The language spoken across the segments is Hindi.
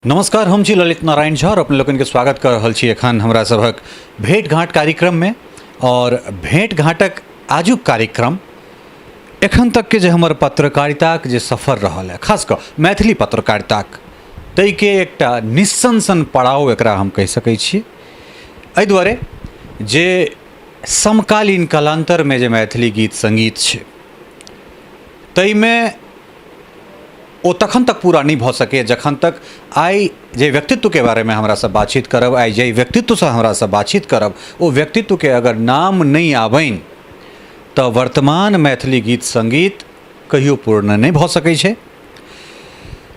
नमस्कार, हम छी ललित नारायण झा और अपने लोगन के स्वागत कर रहल छी एखन हमरा सभक भेंट घाट कार्यक्रम में। और भेंट घाटक आजुक कार्यक्रम एखन तक के जे हमर पत्रकारिताक जे सफर रहल है, खास कर मैथिली पत्रकारिताक, तै के एकटा निस्संसन पड़ाव एकरा हम कहि सकै छी। एहि दुआरे जे समकालीन कालांतर में जे मैथिली गीत संगीत छै तै में ओ तखन तक पूरा नहीं भ सके जखन तक आई जे व्यक्तित्व के बारे में हमरा से बातचीत करब, आई जे व्यक्तित्व से हमरा से बातचीत करब, ओ व्यक्तित्व के अगर नाम नहीं आबैन तो वर्तमान मैथिली गीत संगीत कहियो पूर्ण नहीं भ सकै छै।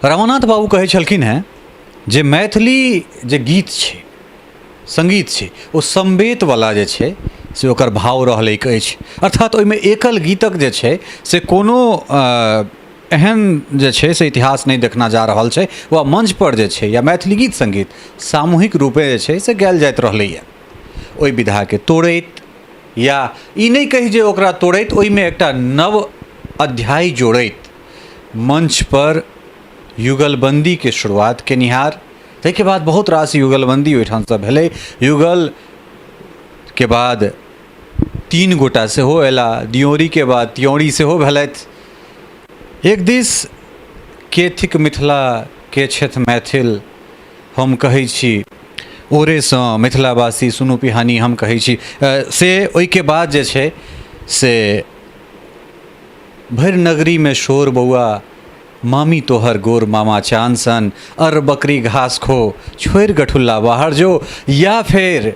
रमानाथ बाबू कहै छलखिन हैं जे मैथिली जे गीत छै संगीत छै ओ संवेत वाला जे छै से ओकर भाव रहलैक अछि, अर्थात ओहिमे एकल गीतक जे छै से कोनो एहन जे छै से इतिहास नहीं देखना जा रहल छै। वा मंच पर जे छै या मैथिली गीत संगीत सामूहिक रूपे जे छै से गायल जाइत रहलैए, ओहि विधा के तोड़ैत या ई नहीं कही जे ओकरा तोड़ैत, ओहिमे एकटा नव अध्याय जोड़ैत मंच पर युगलबंदी के शुरुआत केनिहार, ताहिके बाद बहुत रास युगलबंदी ओहिठाम से भेलै। युगल के बाद तीन गोटा सेहो अयला, दियोरी के बाद त्योरी सेहो भेलथि। एक दिस के थिक मिथिला के छथि मैथिल हम कहै छी, ओरेसँ मिथिलावासी सुनू पिहानी हम कहै छी, से ओहिके बाद जे छै से भरि नगरी में शोर बउआ, मामी तोहर गोर मामा चान सन, अर बकरी घास खो छोड़ि गठुल्ला बाहर जो, या फिर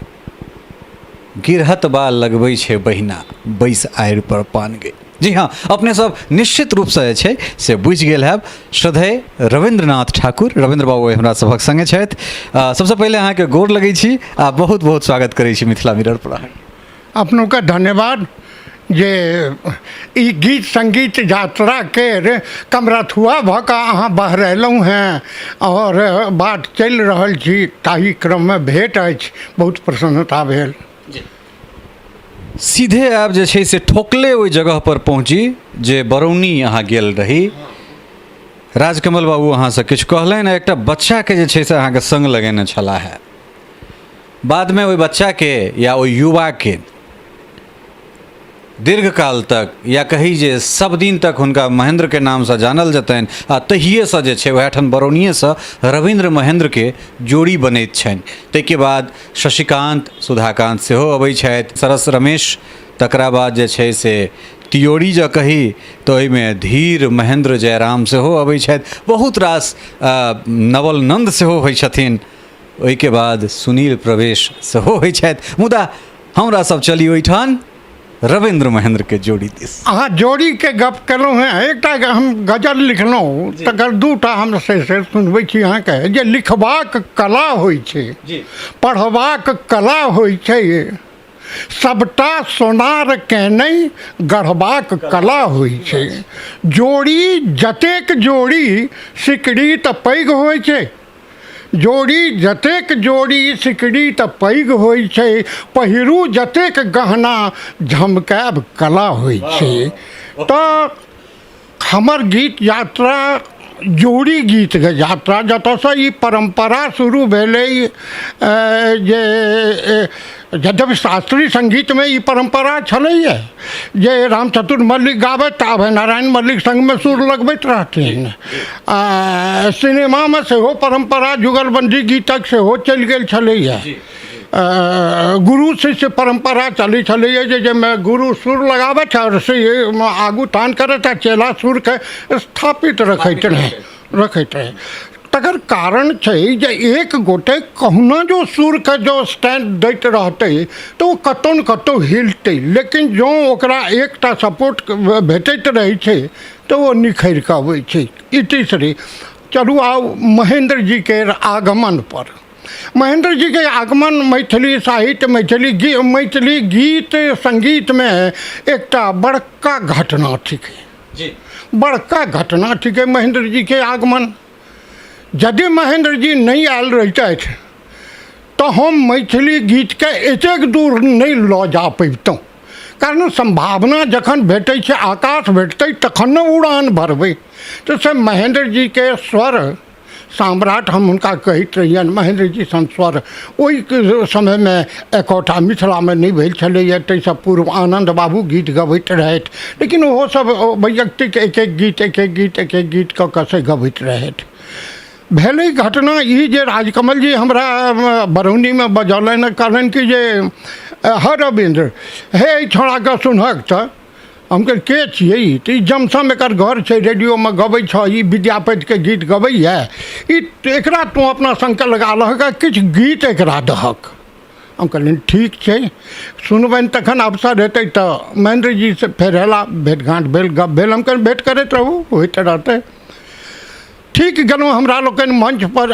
गिरहत बा लगबै छै बहिना बैस आड़ि पर पान गई। जी हाँ, अपने सब निश्चित रूप से छै से बुझि गेल हैब। श्रद्धेय रविंद्रनाथ ठाकुर, रविंद्र बाबू हमरा सभक संगे छथि। सबसे पहले अहाँ के गोर लगै छी आ बहुत बहुत स्वागत करै छी मिथिला मिरर पर। अपनों का धन्यवाद जे ई गीत संगीत यात्रा के कमरथुआ भ कऽ अहाँ बहरेलहुँ हैं और बात चलि रहल छी, ताहि क्रम में भेंट अछि, बहुत प्रसन्नता भेल। सीधे आब जे छै से ठोकले ओहि जगह पर पहुँची जे बरौनी अहाँ गेल रही। राजकमल बाबू अहाँ से किछु कहलनि, एकटा बच्चा के जे छै से अहाँ के संग लगेने छलाह है, बाद में ओहि बच्चा के या ओहि युवा के दीर्घकाल तक या कही जे सब दिन तक हुनका महेंद्र के नाम से जानल जतनि, आ तहिए से जे छै वएहठाम बरौनिये से रविंद्र महेंद्र के जोड़ी बनैत छनि। ताहिके बाद शशिकांत सुधाकांत सेहो अबै छथि, सरस रमेश, तकरा बाद जे छै से तियोरी जे कही तो ओहिमे धीर महेंद्र जयराम सेहो अबै छथि, बहुत रास नवल नंद सेहो होइ छथिन, ओहिके बाद सुनील प्रवेश सेहो होइ छथि। मुदा हमरा सब चली ओहिठाम रविंद्र महेंद्र के जोड़ी दिस। अहाँ जोड़ी के गप केलहुँ हैं, एकटा हम गजल लिखलहुँ, तकर दूटा हम से सुनबै छी अहाँके। जे लिखबाक कला होइ छै, पढ़बाक कला होइ छै, सबटा सोनार के नहीं गढ़बाक कला होइ छै। जोड़ी जतेक जोड़ी सिकड़ी तऽ पैघ होइ छै, जोड़ी जतेक जोड़ी सिकड़ी तऽ पैघ होइ छै, पहिरू जतेक गहना झमकायब कला होइ छै। तऽ हमर गीत यात्रा जोड़ी गीत के यात्रा जतऽसँ ई परंपरा शुरू भेलै, जे यद्यपि शास्त्रीय संगीत में ई परंपरा छलैए जे रामचतुर मल्लिक गाबैत आ अभय नारायण मल्लिक संग में सुर लगबैत रहथिन। सिनेमा में सेहो परंपरा जुगलबंदी गीतक सेहो चलि गेल छलैए। गुरु शिष्य परंपरा चली छलैए जाहिमे गुरु सुर लगाबैत और आगू तान करैत आ चेला सुर के स्थापित रखैत रहे। तकर कारण छै जे एक गोटे कहुना जो सुर के जो स्टैंड दैत रहतै तो कतौ न कतौ हिलतै, लेकिन जो ओकरा एकटा सपोर्ट भेटैत रहै छै तो वो निखरि कऽ अबै छै। ई तीसरी चलू आउ महेंद्र जी के आगमन पर। महेंद्र जी के आगमन मैथिली साहित्य, मैथिली गीत संगीत में एकटा बड़का घटना थिकै, बड़का घटना थिकै महेंद्र जी के आगमन। यदि महेंद्र जी नहीं आयल रहितथि तो हम मैथिली गीत के एतेक दूर नहीं लऽ जा पैबतहुँ, कारण संभावना जखन भेटै छै, आकाश भेटतै तखन ने उड़ान भरबै। तो से महेंद्र जी के स्वर सम्राट हम उनका कहैत रहियनि महेंद्र जी संस्वर ओहि समय में एकौटा मिथिला में नहीं भेल छलैया, ताहिसँ पूर्व आनंद बाबू गीत गबैत रहथि, लेकिन ओहो सब वैयक्तिक एक एक गीत कऽ कऽ से गबैत रहथि। भेलै घटना ई जे राजकमल जी हमरा बरौनी में बजौलनि, कहलनि कि जे हर रविंद्र हे छोड़ाके सुनहक तऽ हम कहलिए के छियै ई? तऽ ई जमसम एकर घर छै, रेडियोमे गबै छ, ई विद्यापतिके गीत गबैए, एकरा तू अपना सङ्ग लगा लहक, किछु गीत एकरा दहक। हम कहलिए ठीक छै, सुनबनि तखन अवसर हेतै तऽ महेंद्र जी से फेर अयला, भेँट घाँट भेल, गप भेल। हम कहलिए भेँट करैत रहू, होइत रहतै। ठीक गेलहुँ, हमरा लोकनि मंच पर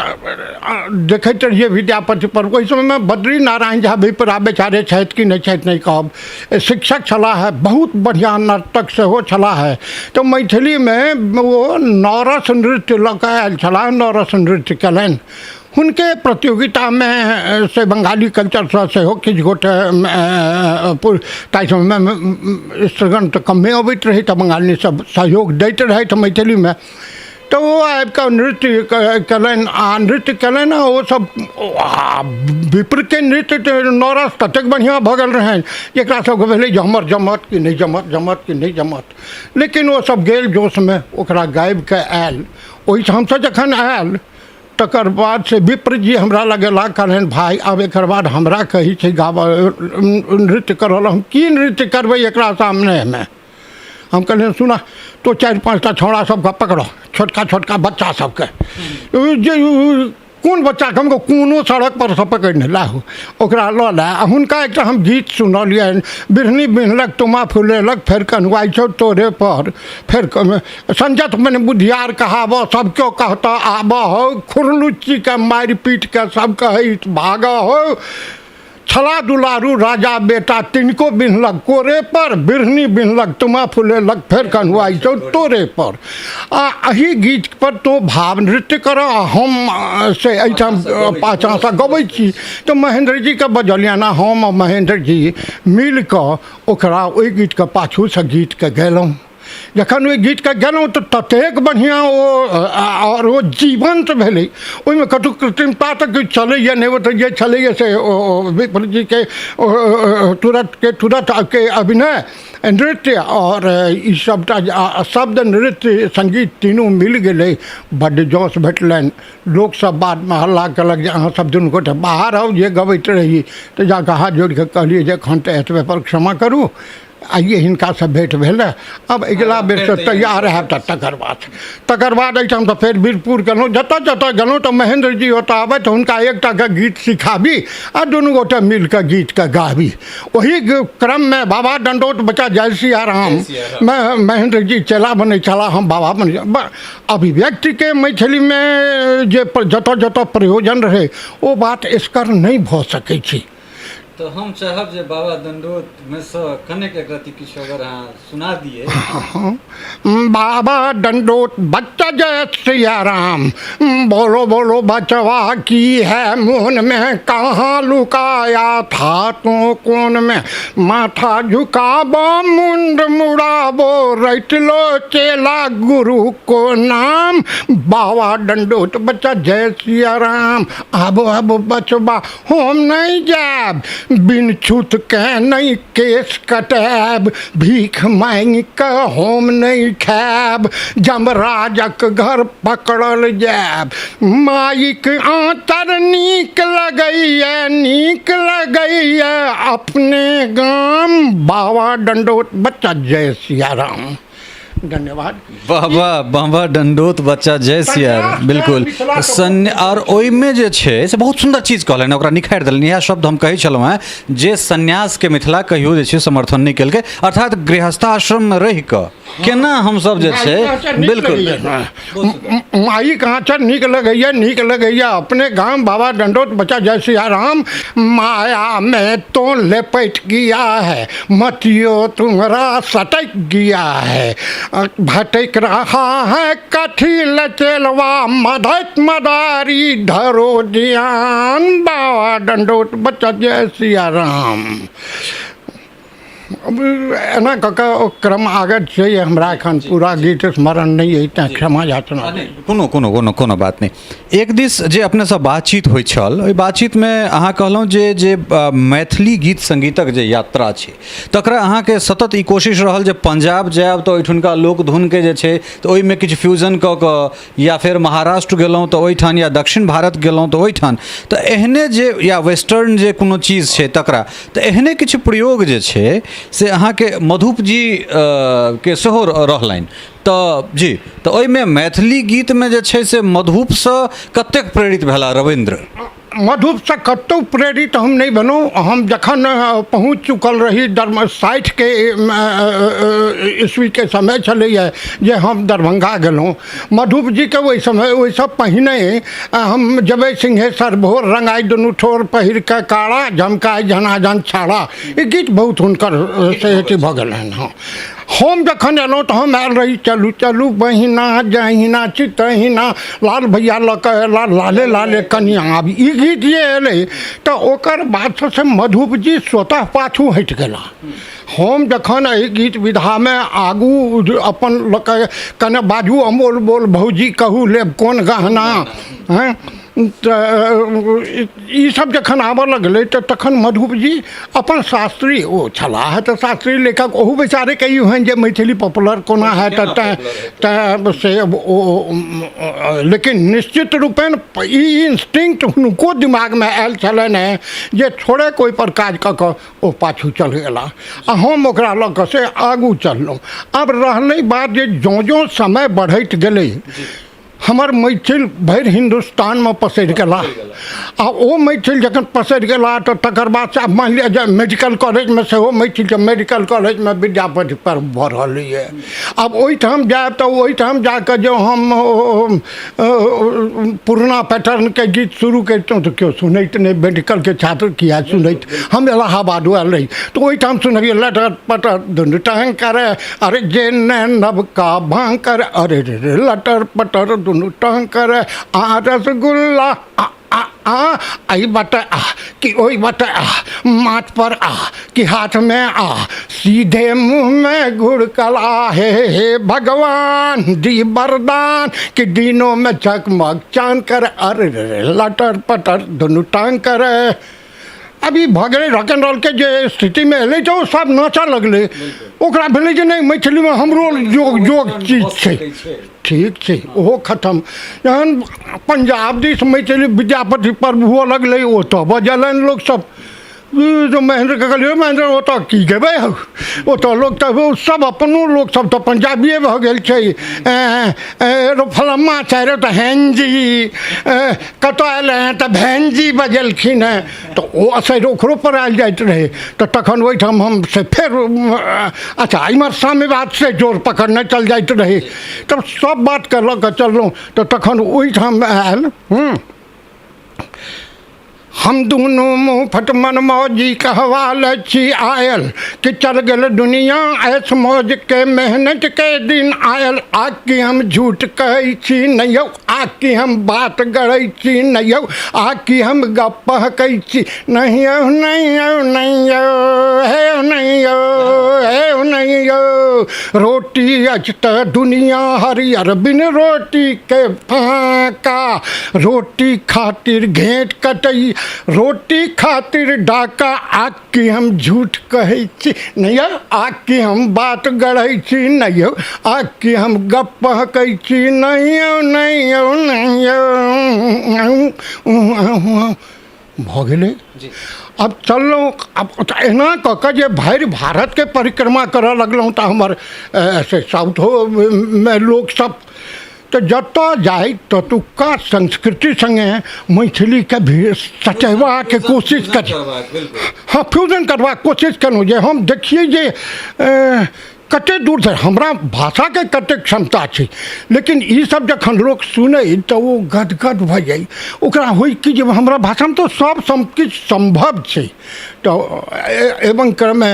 देखैत रहिए विद्यापति पर। ओहि समयमे बद्री नारायण झा भी पूरा बेचारे छथि कि नहीं छथि नहीं कहब, शिक्षक छलाह है, बहुत बढ़िया नर्तक सेहो छलाह है। तो मैथिली में वो नौरस नृत्य लऽ कऽ आयल छलाह, नौरस नृत्य कयलनि। हुनके प्रतियोगिता में से बंगाली कल्चर से सेहो किछु गोटे ताहि समयमे स्त्रीगण तऽ कमे अबैत रहै, तऽ बंगाली सब सहयोग दैत रहथि मैथिली में। तो वो आबि कऽ नृत्य कयलनि आ नृत्य कयलनि, ओ सब विप्र के नृत्य नौरस ततेक बढ़िआँ भऽ गेल रहनि जकरा सबके भेलै जे हमर जमत कि नहि जमत, जमत कि नहीं जमत। लेकिन वो सब गेल जोशमे, ओकरा गाबि कऽ आयल। ओहिठामसँ जखन आयल तकर बाद से विप्र जी हमरा लगेला, कहलनि भाई आब एकर बाद हमरा कही छै गाबऽ नृत्य करल, हम की नृत्य करबै एकरा सामनेमे? हम कहलिए सुना तो 4-5टा छौड़ा सबके पकड़ो, छोटका छोटका बच्चा सबके, जे कोन बच्चा के हमको कोनो सड़क पर से पकड़ने लाहू, ओकरा लऽ ला। हुनका एकटा हम गीत सुनलियनि, बिरहनी बिहलक तुमा फुलेलक फेर कन्हुआइ छौ तोरे पर, फेर संजत मने बुधियार कहावह सब क्यों कहता आबह हो, खुरलुच्ची के मारि पीट के सब कहै भागह हो, छला दुलारू राजा बेटा तिनको बिनलक कोरे पर, बिरहनी बिनलक तुमा फुलेलक फेर कन्हुआइ छौ तोरे पर। एही गीत पर तो भाव नृत्य कर, हम से एहिठाम पाछाँसँ गबै छी। तऽ महेंद्र जी के बजलियनि, हम महेंद्र जी मिल कऽ ओकरा ओहि गीतके पाछूसँ गीतके गेलहुँ। जखन ओहि गीतके गेलहुँ तऽ ततेक बढ़िआँ और ओ जीवंत भेलै, ओहिमे कतहु कृत्रिमता तऽ किछु छलैए नहि, ओ तऽ जे छलैए से विप्र जी के तुरत के अभिनय नृत्य और ई सबटा शब्द नृत्य संगीत तीनू मिल गेलै, बड्ड जोश भेटलनि। लोकसब बादमे हल्ला केलक जे अहाँ सब दुनू गोटे बाहर आउ, जे गबैत रही। तऽ जाकऽ हाथ जोड़ि कऽ कहलिए जे एखन तऽ एतबे पर क्षमा करू, आइए हिनका से भेंट भेल, अब अगिला बेर से तैयार है। तकर बाद एहिठाम से फेर वीरपुर गेलहुँ, जतऽ जतऽ गेलहुँ तऽ महेंद्र जी ओतऽ आबै तऽ हुनका एकटा के गीत सिखाबी आ दुनू गोटे मिल कऽ गीत के गाबी। ओही क्रम में बाबा डंडौत बच्चा जय सिया राम महेंद्र जी चेला बनै छला, हम बाबा बनै। अभिव्यक्ति के मैथिली में जे जतऽ जतऽ प्रयोजन रहे ओ बात एसकर नहीं भऽ सकै छै। तो हम चाहब जे बाबा दंडोत में से कनेक एक रति किछु अगर अहाँ सुना दिए। बाबा डंडोत बच्चा जय सिया राम, बोलो बोलो बचवा की है मोहन में, कहाँ लुकाया था तो कौन में, माथा झुकाबो मुंड मुड़ाबो, रट लो चेला गुरु को नाम, बाबा डंडोत बच्चा जय सिया राम। आबो आबो बचवा हम नहीं जाब, बिन छूत के नहीं केस कटैब, भीख मांग के हम नहीं खैब, जमराजक घर पकड़ल जाब, माइक आँतर नीक लगैया अपने गाम, बाबा डंडोत बच्चा जय सिया राम। धन्यवाद। बाबा बाबा डंडोत बच्चा जय सिया, बिल्कुल और ओहिमे जे छै से बहुत सुंदर चीज कहलनि, ओकरा निखारि देलनि। इएह शब्द हम कहै छलहुँ हेँ जे सन्यास के मिथिला कहियो जे छै समर्थन नहि केलकै, अर्थात गृहस्थाश्रम में रहि कऽ केना हमसब जे छै बिल्कुल माई कहाँ नीक लगैया अपने गांव, बाबा डंडोत बच्चा जय सिया राम। माया में तो लेपट गया है, मतियो तुम्हारा सटक गया है, भटक रहा है कथी लचेलवा, मदत मदारी धरो ध्यान, 'บ้า डंडोत बच्चा जय सिया राम। अब एना कऽ के ओ क्रम आगे छै हमरा एखन पूरा गीत स्मरण नहीं है, तेँ क्षमा याचना। कोनो कोनो कोनो कोनो बात नहीं। एक दिस जे अपने सब बातचीत होइ छल, ओहि बातचीतमे अहाँ कहलहुँ जे मैथिली गीत संगीतक जे यात्रा छै तकरा अहाँके सतत ई कोशिश रहल जे पंजाब जायब तऽ ओहिठुनका लोकधुनके जे छै तऽ ओहिमे किछु फ्यूजन कऽ कऽ, या फेर महाराष्ट्र गेलहुँ तऽ ओहिठान, या दक्षिण भारत गेलहुँ तऽ ओहिठान, तऽ एहने जे या वेस्टर्न जे कोनो चीज छै तकरा, तऽ एहने किछु प्रयोग जे छै से अहाँके मधुप जी के सेहो रहलनि। तऽ जी, तऽ ओहिमे मैथिली गीतमे जे छै से मधुपसँ कतेक प्रेरित भेला रविन्द्र? मधुपसँ कतहु प्रेरित हम नहीं बनूँ। हम जखन पहुँच चुकल रही 60 के ईस्वी के समय छलैए जे हम दरभंगा गेलहुँ। मधुप जी के ओहि समय, ओहिसँ पहिने हम जबै सिंहेश्वर भोर रंगाई दुनू ठोर पहिर के काड़ा, झमकाई झनाझन छाड़ा, ई गीत बहुत हुनकर से अथी भऽ गेलनि। हँ, हम जखन एलहुँ तऽ हम आयल रही चलू चलू बहिना जहिना चितहिना, लाल भैया लऽ कऽ अयला लाले लाले कनिया। आब ई गीत जे अयलै तऽ ओकर बादसँ से मधुप जी स्वतः पाछू हटि गेला। हम जखन एहि गीत विधामे आगू अपन लऽ कऽ कने बाजू अमोल बोल भौजी कहू लेब कोन गहना, हैं, तऽ ई सब जखन आबऽ लगलै तऽ तखन मधुप जी अपन शास्त्री, ओ छलाह तऽ शास्त्रीय लेखक, ओहू बेचारे के हन जे मैथिली पॉपुलर कोना है तऽ से ओ, लेकिन निश्चित रूपेण ई इंस्टिंक्ट हुनको दिमागमे आयल छलनि हैं जे छोड़े कोई पर काज कऽ कऽ ओ पाछू चल गेला आ हम ओकरा लऽ कऽ से आगू चललहुँ। आब रहलै बात जे जँ जँ समय बढ़ैत गेलै, हमर मैथिल भरि हिंदुस्तानमे पसरि गेला आ ओ मैथिल जखन पसरि गेला तऽ तकर बाद से मानि लिअ जे मेडिकल कॉलेजमे सेहो मैथिलके मेडिकल कॉलेजमे विद्यापति पर भऽ रहलैए। आब ओहिठाम जायब तऽ ओहिठाम जाकऽ जँ हम पुरना पैटर्नके गीत शुरू करितहुँ तऽ केओ सुनैत नहि, मेडिकलके छात्र किया सुनैत। हम इलाहाबाद आयल रही तऽ ओहिठाम सुनबियै लटर पटर दुनू टाँग करे, अरे जे नबका भाँग करे, अरे रे लटर पटर दुनू टाँग करे, आ रसगुल्ला आई बटे आ कि ओई बटे आ, माथ पर आ कि हाथ में आ, सीधे मुंह में गुड़कला हे भगवान दी वरदान कि दिनों में चकमक चांद करे, अरे लटर पटर दुनू टांग करे। अभी भऽ गेलै रॉक एंड रोल के जे स्थितिमे एलै तऽ ओ सब नाचऽ लगलै। ओकरा भेलै जे नहि मैथिलीमे हमरो जोग चीज छै, ठीक छै, ओहो खत्म। जहन पंजाब दिस मैथिली विद्यापति पर्व हुअ लगलै ओतऽ बजलनि लोक सब, जो महेंद्र के कहलिए महेंद्र ओतऽ की गेबै हौ, ओतऽ लोक तऽ सब अपनो लोक सब तऽ पंजाबिए भऽ गेल छै। रो फलम्मा छै रे तऽ हेंजी, कतऽ अयलै हैं तऽ भेंजी बजेलखिन हैं, तऽ ओ असर ओकरो पर आयल जाइत रहै। तऽ तखन ओहिठाम हम से फेर अच्छा इमहर साम्यवाद से जोर पकड़ने चल जाइत रहे, तब सब बात के लऽ कऽ चललहुँ। तऽ तखन ओहिठाम आयल हम दुनू मुँहफट मनमौजी कहवाल छी आयल कि चल गेल दुनिया ऐश मौज के मेहनत के दिन आयल। आकि हम झूठ कहै छी नहि यौ, आकि हम बात गढ़ै छी नहि यौ, आकि हम गप कहै छी नहीं यौ नहीं यौ नहीं यौ हे नहीं यौ हे नहीं यौ। रोटी अच तऽ दुनिया हरियर बिन रोटी के फाका, रोटी खातिर घेट कटई रोटी खातिर डाका। आकि हम झूठ कहै छी नहीं यौ, आकि हम बात गढ़ै छी नहीं यौ, आकि हम गप कहै छी नहीं यौ नहीं यौ नहीं यौ। भऽ गेलै। अब चललहुँ, अब एना कऽ कऽ जे भरि भारतके परिक्रमा करऽ लगलहुँ तऽ हमर से साउथोमे लोकसभ तऽ जतऽ जाय ततुक्का संस्कृति संगे मैथिलीके भी सचेबाके कोशिश करी, हाँ फ्यूजन करबाक कोशिश केलहुँ जे हम देखिए जे कते दूर से हमरा भाषाके कते क्षमता छै, लेकिन ई सब जखन लोक सुनै तऽ ओ गदगद भऽ जाइ, ओकरा होइ कि जे हमरा भाषामे तो सब किछु संभव छै। तो एवं क्रमे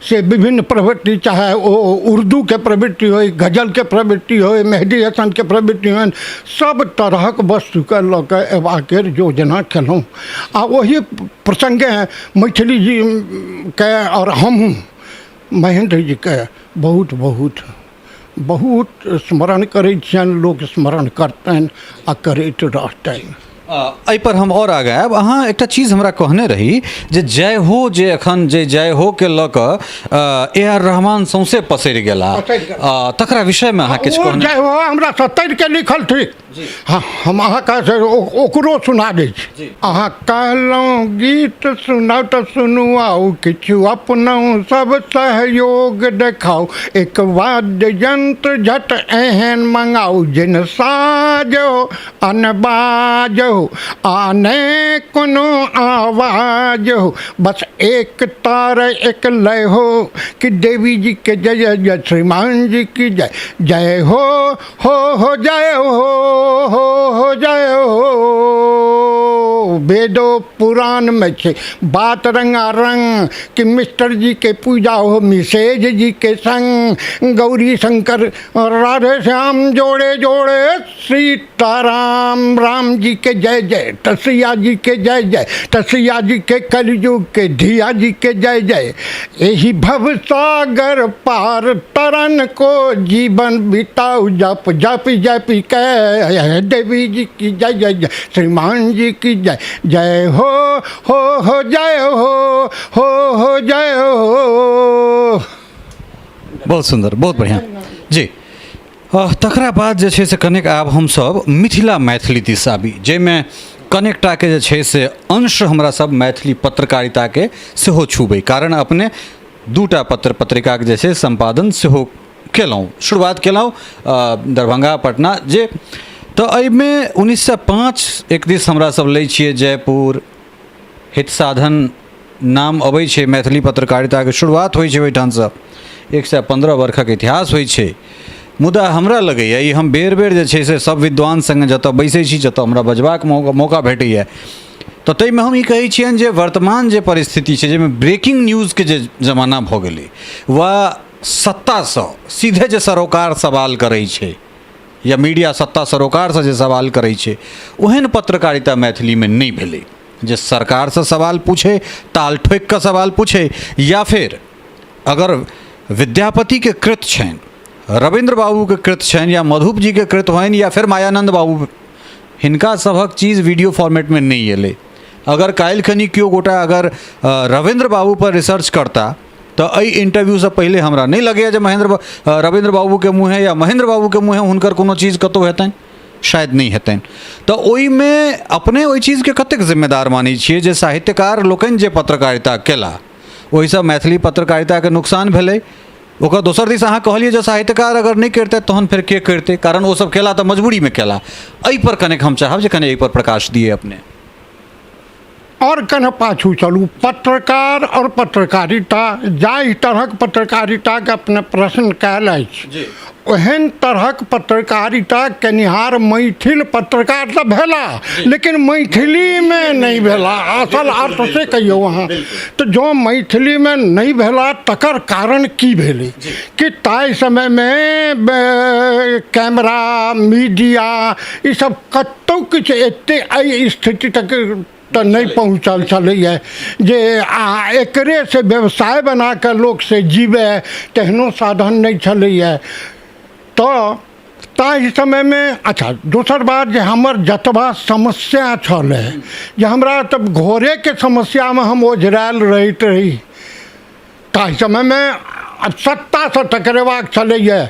से विभिन्न प्रवृत्ति, चाहे ओ उर्दू के प्रवृत्ति हो, गजल के प्रवृत्ति हो, मेहदी हसन के प्रवृत्ति हो, सब तरहक वस्तुके लऽ कऽ अयबाके योजना केलहुँ। आ ओही प्रसङ्गे मैथिली जी के और हमहूँ महेंद्र जी के बहुत बहुत बहुत स्मरण करै छियनि, लोक स्मरण करतनि आ करैत रहतनि। एहि पर हम और आगे आयब। अहाँ एकटा चीज हमरा कहने रही जे जय हो, जे एखन जे जय हो के लऽ कऽ ए आर रहमान सौंसे पसरि गेला, तकरा विषय में अहाँ किछु कहने? जय हो हमरा सत्तरि के लिखल ठीक। हाँ, हम अहाँके ओकरो सुना दै छी। अहाँ कहलहुँ गीत सुनाउ तऽ सुनू, आउ किछु अपनाउ, सब सहयोग देखाउ, एक वाद्य यंत्र झट एहन मंगाउ, जिन साजो अनबाज हो, आने कोनो आवाज हो, बस एक तार एक लय हो, कि देवी जी के जय जय, श्रीमान जी की जय, जय हो जय हो जय हो। वेदो पुराण में छे बात रंगारंग, कि मिस्टर जी के पूजा हो मिसेज जी के संग, गौरी शंकर राधे श्याम जोड़े जोड़े, सीताराम राम जी के जय जय, तसिया जी के जय जय, तसिया जी के कलयुग के धिया जी के जय जय। यही भव सागर पार तरन को जीवन बिताओ, जप जप जपी के देवी जी की जय जय जय, श्रीमान जी की जय, जय हो जय हो जय हो। बहुत सुंदर, बहुत बढ़िया जी। तकरा बाद जे छै से कनेक आब हमसब मिथिला मैथिली दिस आबी, जाहिमे कनेकटा के जे छै से अंश हमरा सब मैथिली पत्रकारिता के सेहो छूबै, कारण अपने दूटा पत्र पत्रिका के जे छै संपादन सेहो केलहुँ, शुरुआत केलहुँ दरभंगा पटना जे। तऽ एहिमे 1905 एक दिस हमरा सब लै छियै जयपुर, हित साधन नाम अबै छै, मैथिली पत्रकारिता के शुरुआत होइ छै ओहिठामसँ, 115 वर्षक इतिहास होइ छै। मुदा हमरा लगैए ई हम बेर बेर जे छै से सब विद्वान संगे जतऽ बैसै छी, जतऽ हमरा बजबाक मौका भेटैए, तऽ ताहिमे हम ई कहै छियनि जे वर्तमान जे परिस्थिति छै, जाहिमे ब्रेकिंग न्यूज़के जे जमाना भऽ गेलै, वा सत्तासँ सीधे जे सरोकार सवाल करै छै, या मीडिया सत्ता सरोकारसँ जे सवाल करै छै, ओहन पत्रकारिता मैथिलीमे नहि भेलै, जे सरकारसँ सवाल पूछे, ताल ठोकि कऽ सवाल पूछे, या फिर अगर विद्यापतिके कृत छनि, रविंद्र बाबूके कृत छनि, या मधुप जीके कृत होनि, या फिर मायानंद बाबू, हिनका सभक चीज़ वीडियो फॉर्मेटमे नहीं एलै। अगर काल्हि खनी केओ गोटा अगर रविंद्र बाबू पर रिसर्च करता, तो एहि इंटरव्यूसँ पहले हमरा नहीं लगैए जे रविंद्र बाबूके मुँहे या महेंद्र बाबूके मुँहे हुनकर कोनो चीज़ कतहु हेतनि, शायद नहीं हेतनि। तो ओहिमे अपने ओहि चीज़के कतेक जिम्मेदार मानै छियै जे साहित्यकार लोकनि जे पत्रकारिता केला, ओहिसँ मैथिली पत्रकारिताके नुकसान भेलै। ओकर दोसर दिस अहाँ कहलिए जे साहित्यकार अगर नहीं करते तहन फिर के करते, कारण वो सब केला तो मजबूरी में केला। एहि पर कनेक हम चाहब जे कने एहि पर प्रकाश दिए अपने। और कने पाछू चलू, पत्रकार और पत्रकारिता जाहि तरहक पत्रकारिताके अपने प्रश्न कयल अछि, ओहन तरहक पत्रकारिता केनिहार मैथिल पत्रकार तऽ भेला, लेकिन मैथिलीमे नहीं भेला। असल अर्थ से कहियौ अहाँ, तो जो मैथिलीमे नहीं भेला तकर कारण की भेलै, कि ताहि समयमे कैमरा मीडिया ई सब कतहु किछु एतेक एहि स्थिति तक तो नहीं पहुँचल छलैए जे एकरे से व्यवसाय बना के लोक से जीवे, तेहनो साधन नहीं छलैए। तो ताहि समय में अच्छा दोसर बात जे हमर जतबा समस्या छलै, जे हमरा तब घोरे के समस्या में हम ओझरायल रहैत रही, ताहि समय में अब सत्ता से टकरेबाक छलैए,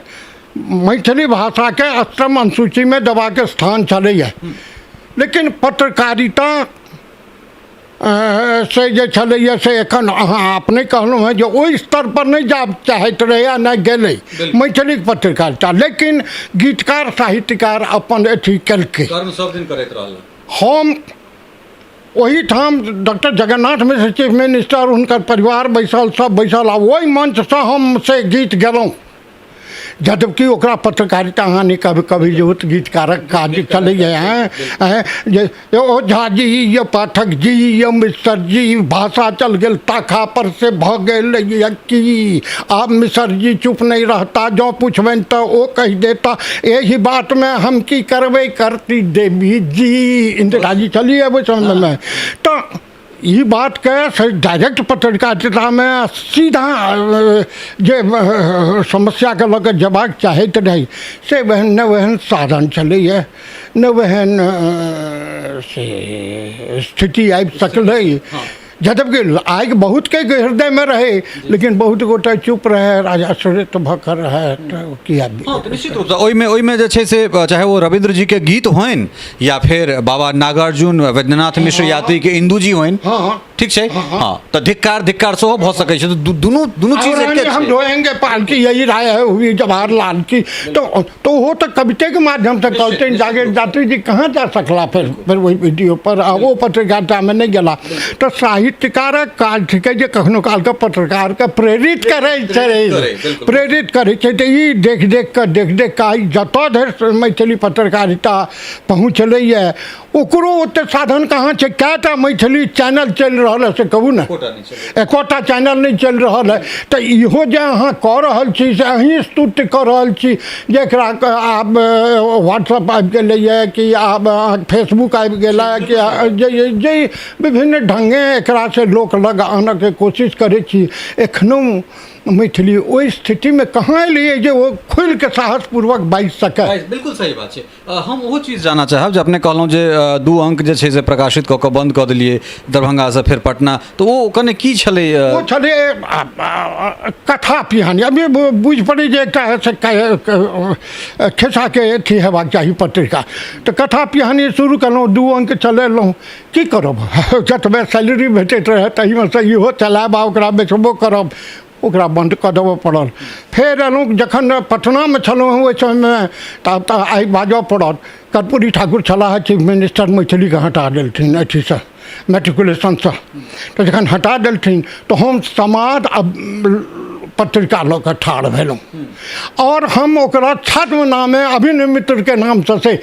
मैथिली भाषा के अष्टम अनुसूची में देबाक स्थान छलैए, लेकिन पत्रकारिता से जे छलैए से एखन अहाँ अपने कहलहुँ हैं जे ओहि स्तर पर नहीं जा चाहैत रहै आ नहीं गेलै मैथिली पत्रकारिता, लेकिन गीतकार साहित्यकार अपन अथी केलकै, सब दिन करैत रहल। हम ओही ठाम doctor Jagannath Mishra chief minister, हुनकर परिवार बैसल, सब बैसल, आ ओहि मंच से हम से गीत गेलहुँ, जबकि ओकरा पत्रकारिता अहाँ नहीं कभी कभी जो गीतकारक काज चलैए हैं जे ओझा जी ये पाठक जी ये मिश्र जी, भाषा चल गेल ताखा पर से भ गेल कि अब मिश्र जी चुप नहीं रहता, जो पूछबनि तो वो कह देता, यही बात में हम की करबे करती देवी जी, इंदिरा जी चलिए वो समय में। तो ई बात के डायरेक्ट पत्रकारिता में सीधा जे समस्या के लग जबाक चाहैत रही से वहन न वहन साधन चलैए न वहन से स्थिति आबि सकलै। जबकि आग बहुत के हृदय में रहे लेकिन बहुत गोटे चुप रहे, राजा सुरत भकर रहे तो किया निश्चित रूप से ओहिमे जे छै से चाहे वो रविंद्र जी के गीत होइन या फिर बाबा नागार्जुन वैद्यनाथ मिश्र यात्री के इंदू जी होइन, ठीक है, हाँ, तो धिक्कार सेहो भऽ सकै छै। तो दुनू चीज एके हम ढोएंगे पालकी, यही राय है हुई जवाहरलाल की। तो वो तो कविता के माध्यम से कहते जागीर यात्री जी कहाँ जा सकला फिर वही वीडियो पर वो पत्रकारिता में नहीं गला। तो साहित्यकारक काज थिके जे कखनो काल के पत्रकार के प्रेरित करे छै। तो ई देख के जतऽ धरि मैथिली पत्रकारिता पहुँचलैए ओकरो ओते साधन कहाँ छै। कएटा मैथिली चैनल चलि रहल है से कहू ने, एकोटा चैनल नहीं चल रहा है। तो इहो जे अहाँ कऽ रहल छी से अहीं स्तुति कऽ रहल छी जेकरा आब व्हाट्सअप आबि गेलैए कि आब फेसबुक आबि गेला कि जे विभिन्न ढंगे एकरा से लोक लग आनऽके कोशिश करै छी। एखनो मैथिली ओहि स्थिति में कहाँ एलिए जे वो खुल के साहसपूर्वक बाजि सके। बिल्कुल सही बात है। हम वो चीज जानना चाहब जे अपने कहलहुँ जे 2 अंक जे छै से प्रकाशित कऽ बंद कऽ देलिए दरभंगा से फिर पटना, तो वो कने की छलै? वो छलै कथा पिहानी। अभी बुझ पड़ी जे एकटा खिस्सा के अथी हेबाक चाही पत्रिका, तो कथा पिहानी शुरू कलहुँ, 2 अंक चलेलहुँ। की करब, जतबे सैलरी भेटैत रहे ताहिमे से इहो चलायब आ ओकरा बेचबो करब, ओकरा बंद कऽ देबऽ पड़ल। फेर एलहुँ जखन पटनामे छलहुँ ओहि समयमे तब तऽ आइ बाजऽ पड़त, कर्पूरी ठाकुर छलाह चीफ मिनिस्टर, मैथिलीके हटा देलथिन अथीसँ मैट्रिकुलेशनसँ। तऽ जखन हटा देलथिन तऽ हम समाज पत्रिका लऽ कऽ ठाढ़ भेलहुँ और हम ओकरा छद्म नामे अभिनव मित्र के नाम से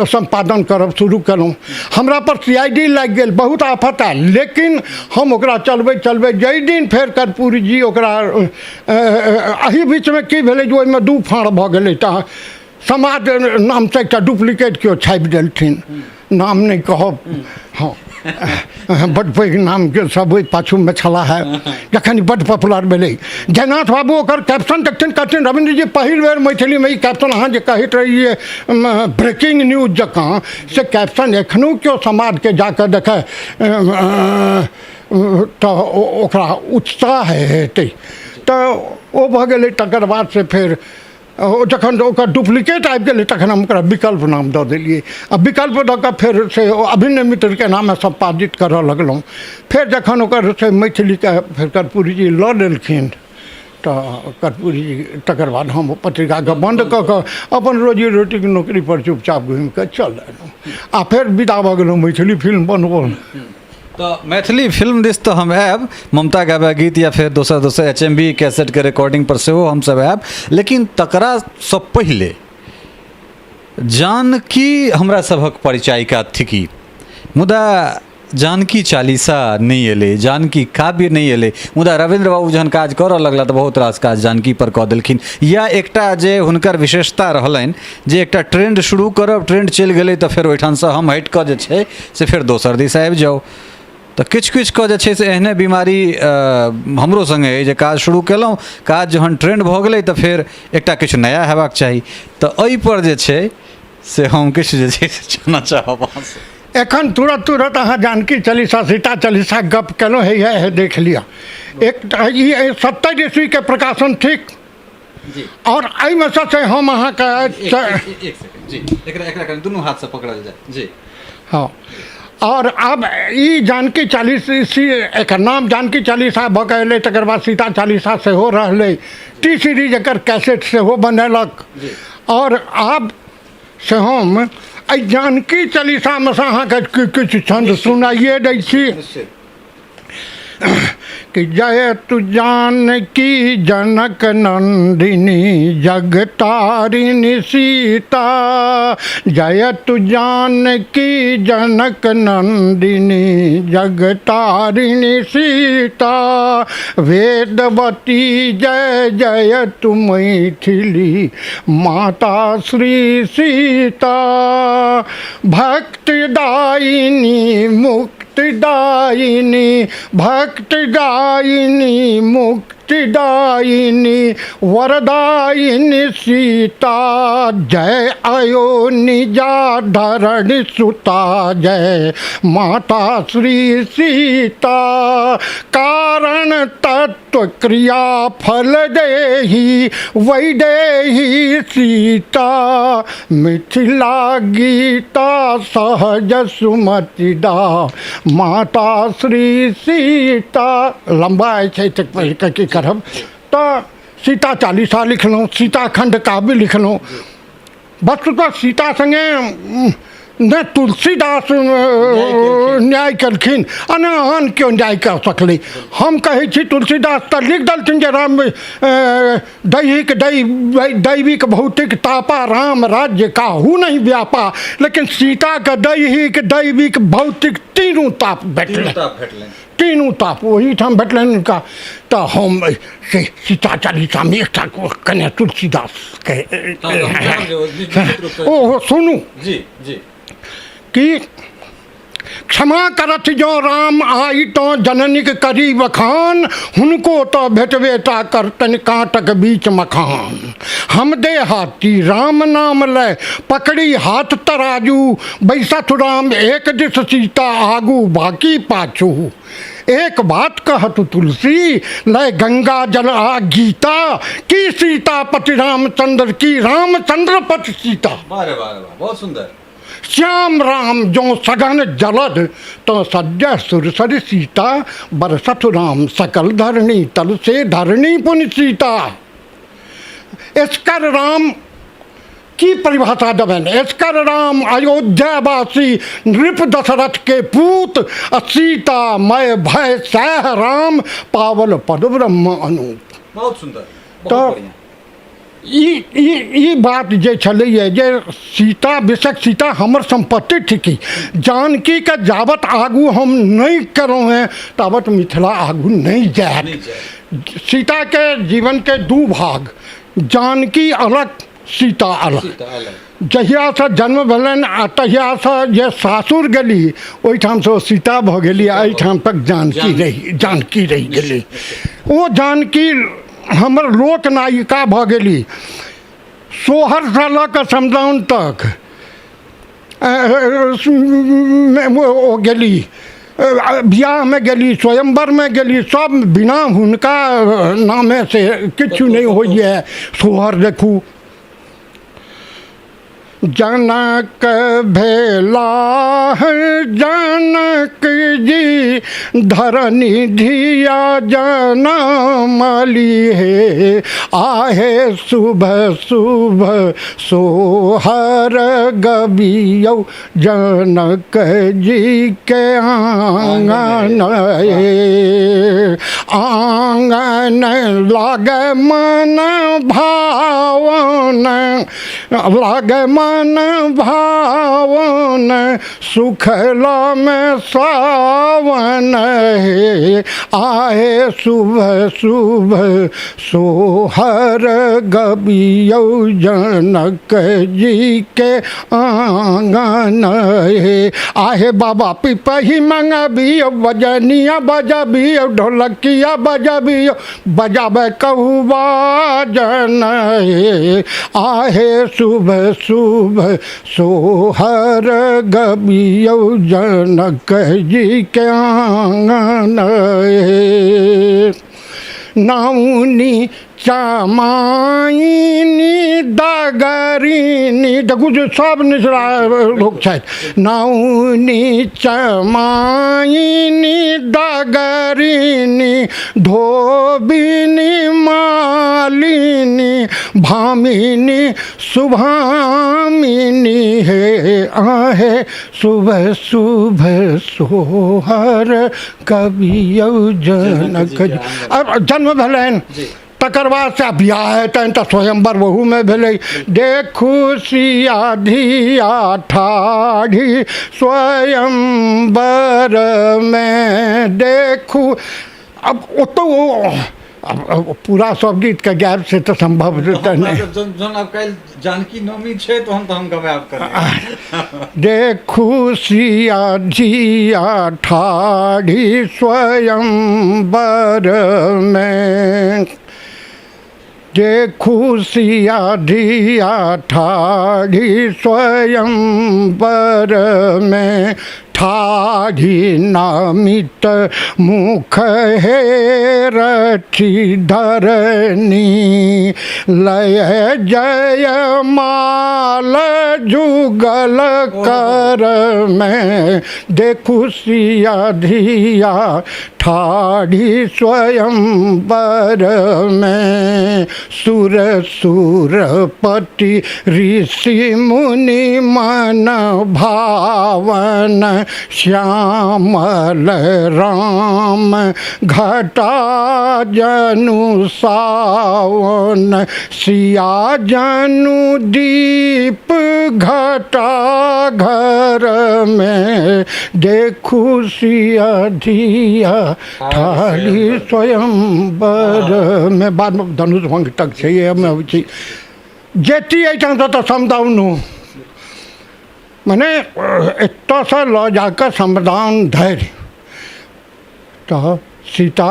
संपादन करब शुरू कलहुँ। हमरा पर CID लागि गेल, बहुत आफत आयल, लेकिन हम ओकरा चलबैत जाहि दिन फेर कर्पूरी जी ओकरा एही बीचमे की भेलै जे ओहिमे 2 फाड़ भऽ गेलै। तऽ समाज नाम से एकटा डुप्लीकेट केओ छापि देलथिन, नाम नहीं कहब, हाँ बड़ पैघ नाम के सब ओहि पाछूमे छला है। जखन बड़ पॉपुलर भेलै जयनाथ बाबू ओकर कैप्शन देखथिन, कहथिन रविंद्र जी पहिल बेर मैथिलीमे ई कैप्शन अहाँ जे कहैत रहिए ब्रेकिंग न्यूज जकाँ, से कैप्शन एखनो केओ समाजके जाकऽ देखै तऽ ओकरा उत्साह हेतै। तऽ ओ भऽ गेलै। तकर बाद से फेर जखन ओकर डुप्लीकेट आबि गेलै तखन हम ओकरा विकल्प नाम दऽ देलिए। आ विकल्प दऽ कऽ फेर से अभिनव मित्रके नामे संपादित करऽ लगलहुँ। फेर जखन ओकर से मैथिलीके फेर कर्पूरी जी लऽ लेलखिन तऽ कर्पूरी जी तकर बाद हम पत्रिकाके बंद कऽ कऽ अपन रोजी रोटीके नौकरी पर चुपचाप घुमि कऽ चल अयलहुँ। आ फेर विदा भऽ गेलहुँ, मैथिली फिल्म बनबऽ। तो मैथिली फिल्म दिस तो हम आयब, ममता गाबा गीत या फिर दोसर HMV कैसेट के रिकॉर्डिंग पर सेहो हम सब आयब, लेकिन तकरा सँ पहिले जानकी हमरा सभक परिचायिका थिकी, मुदा जानकी चालीसा नहीं एले, जानकी काव्य नहीं एले। मुदा रविंद्र बाबू जहन काज करऽ लगला तऽ बहुत रास काज जानकी पर कऽ देलखिन। या एकटा जे हुनकर विशेषता रहलनि जे एकटा ट्रेंड शुरू करब, ट्रेंड चलि गेलै तऽ फेर ओहिठामसँ हम हटि कऽ जे छै से फेर दोसर दिस आबि जाउ। तो किछु के जे छै से एहने बीमारी हमरो संगे अइ जे काज शुरू केलहुँ, काज जहन ट्रेंड भऽ गेलै तऽ फेर एकटा किछु नया हेबाक चाही। तऽ एहि पर जे छै से हम किछु जे छै से जानऽ चाहब अहाँसँ। एखन तुरंत अहाँ जानकी चालीसा सीता चालीसा गप केलहुँ है देख लिअ। एकटा ई 70 ईस्वी के प्रकाशन ठीक, और एहिमे से हम अहाँके एक सेकंड जी, एकरा दुनू हाथ से पकड़ल जाए जी। हाँ, और अब ई जानकी चालीसा, एकर नाम जानकी चालीसा भऽ कऽ अयलै। तकर बाद सीता चालीसा सेहो रहलै, टी सीरीज एकर कैसेट सेहो बनेलक। और आब से हम एहि जानकी चालीसामे सँ अहाँके किछु छंद सुनाइए दै छी कि जय तु जानकी जनक नंदिनी जगतारिणी सीता, जय तु जानकी जनक नंदिनी जगतारिणी सीता, वेदवती जय जय तु मैथिली माता श्री सीता, भक्तिदायिनी मुक्ति मुक्तिदायिनी, भक्तिदायिनी, मुक्तिदायिनी, वरदायिनी सीता, जय अयोनिजा धरणि सुता, जय माता श्री सीता। कारण तत्व क्रिया फल देहि, वैदेही सीता, मिथिला गीता सहज सुमतिदा, माता श्री सीता। लंबा है की करब तो सीता चालीसा लिखलहुँ, सीताखंड काव्य लिखलहुँ। वस्तुतः सीता संगे ने तुलसीदास न्याय केलखिन, आन क्यों न्याय कर सकली। हम कहै छी तुलसीदास तऽ लिख देलखिन जे राम दैहिक दैविक भौतिक तापा, राम राज्य काहू नहीं व्यापा, लेकिन सीता के दैहिक दैविक भौतिक तीनों ताप भेटलै, तीनों ताप वही ठाम भेटलनि हुनका। तऽ हम से सीता चालीसा में एकटा कने तुलसीदास के ओ सुनू जी जी कि क्षमा करत जो राम आई तो जननिक करी बखान, हुनको तो भेटबेटा करतन कांटक बीच मखान। हम दे हाथी राम नाम ले, पकड़ी हाथ तराजू, बैसत राम एक दिस सीता, आगू बाकी पाछू। एक बात कहत तुलसी, लय गंगा जल आ गीता, की सीता पति रामचंद्र की, रामचंद्र पति सीता। वाह वाह वाह, बहुत सुंदर। श्याम राम जो सघन जलद, तो सज्जा सुरसर सीता, बरसत राम सकल धरणी, तल से धरणी पुन सीता। इसकर राम की परिभाषा दबन, इसकर राम अयोध्यावासी, नृप दशरथ के पूत, सीता मय भय सह राम, पावल पद ब्रह्म अनूप। बहुत सुंदर, तो बहुत बढ़िया। ई बात जे छलैए जे सीता बेशक सीता हमर संपत्ति थिकी, जानकी के जावत आगू हम नहीं करों हैं तावत मिथिला आगू नहीं जाए। सीता के जीवन के दू भाग, जानकी अलग सीता अलग। जहिया से जन्म भेलन तहिया से जे सासुर गेली ओहिठाम से सीता भऽ गेली, एहिठाम तक जानकी रही गेली। ओ जानकी हमर लोक नायिका भऽ गेली। सोहर से लऽ कऽ समदाउन तक ओ गेली, बियाह में गेली, स्वयंवर में गेली, सब बिना हुनका नामे से किछु नहीं होइए। सोहर देखू, जनक भेला जनक जी, धरनी धिया जनमली है, आहे सुबह सुबह सोहर गबियौ, जनक जी के आंगन आंगन लागे मन भावन, लागे मन भावन, सुखला में सावन है, आए सुबह सुबह सोहर गबियौ, जनक जी के आंगन है। आहे बाबा पिपही मंगबियौ, बजनिया बजबियौ, ढोलकिया बजबियौ, बजाबे कहुआ जन है, आहे सुबह सुबह सोहर गबियौ, जनक जी के आंगन। नाउनी चमाइनी डगरिनी, देखू जो सब निचला लोग छथि। नाउनी चमाइनी डगरिनी, धोबिनी मालिनी, भामिनी शुभामिनी है, आहे सुबह सुबह सोहर कबियौ, जनक जी। अब जन्म भेलनि, तकर बाद से बियाह हेतनि तऽ स्वयंवर वहू में भेलै। देखू सिया धिया ठाढ़ी, स्वयंवर में देखू। अब ओतो अब पूरा सब गीत के गायब से तो संभव नहीं। जौन अब कल जानकी नवमी छे तो हम गवाब कर देखू सिया जिया ठाढ़ी स्वयंवर में, देखू सिया धिया ठाढ़ी स्वयंवर में, ठाढ़ी नामित मुख है रथी धरनी, लय जय माल जुगल कर में, देखू सिया धिया ठाढ़ी स्वयंवर में, सुर सुरपति ऋषि मुनि मन भावन, श्यामल राम घटा जनु सावन, सिया जनु दीप घटा घर में, देखू सिया धिया ठाढ़ी स्वयंवर में। बाद में धनुष भंग तक छै में जेती एहिठाम तो समदाउनु मने एतऽ से लऽ जाकर समदाउन धरि तो सीता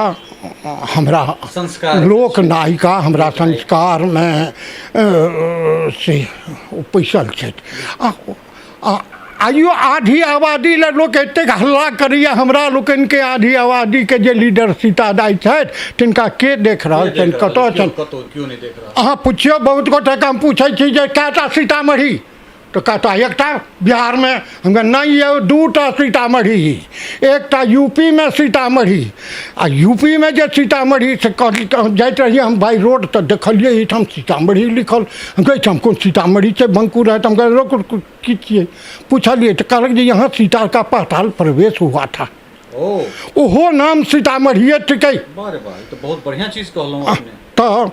हमरा संस्कार लोक नायिका हमरा संस्कार में से पैसल छथि। आइयो आधी आबादी ले लोक एतेक हल्ला करैया हमरा लोकनि के आधी आबादी के जे लीडर सीता दाई छथि तिनका के देख रहल छनि, कतऽ छनि अहाँ पुछियौ। बहुत गोटे के हम पूछै छी जे कएटा सीतामढ़ी तो कहता एकटा बिहार में, हम नहीं ये दूटा सीतामढ़ी, एकटा यूपी में सीतामढ़ी। आ यूपी में जे सीतामढ़ी से जाइत रहिए हम बाई रोड तो देखलिए एहिठाम सीतामढ़ी लिखल। हम कहे कौन सीतामढ़ी से बंकुर है, तो हम कहे की छिए, पूछलिए तो कहलक जी यहाँ सीता का पाताल प्रवेश हुआ था। ओहो नाम सीतामढ़ी ठीक है। तो बहुत बढ़िया चीज कहलौं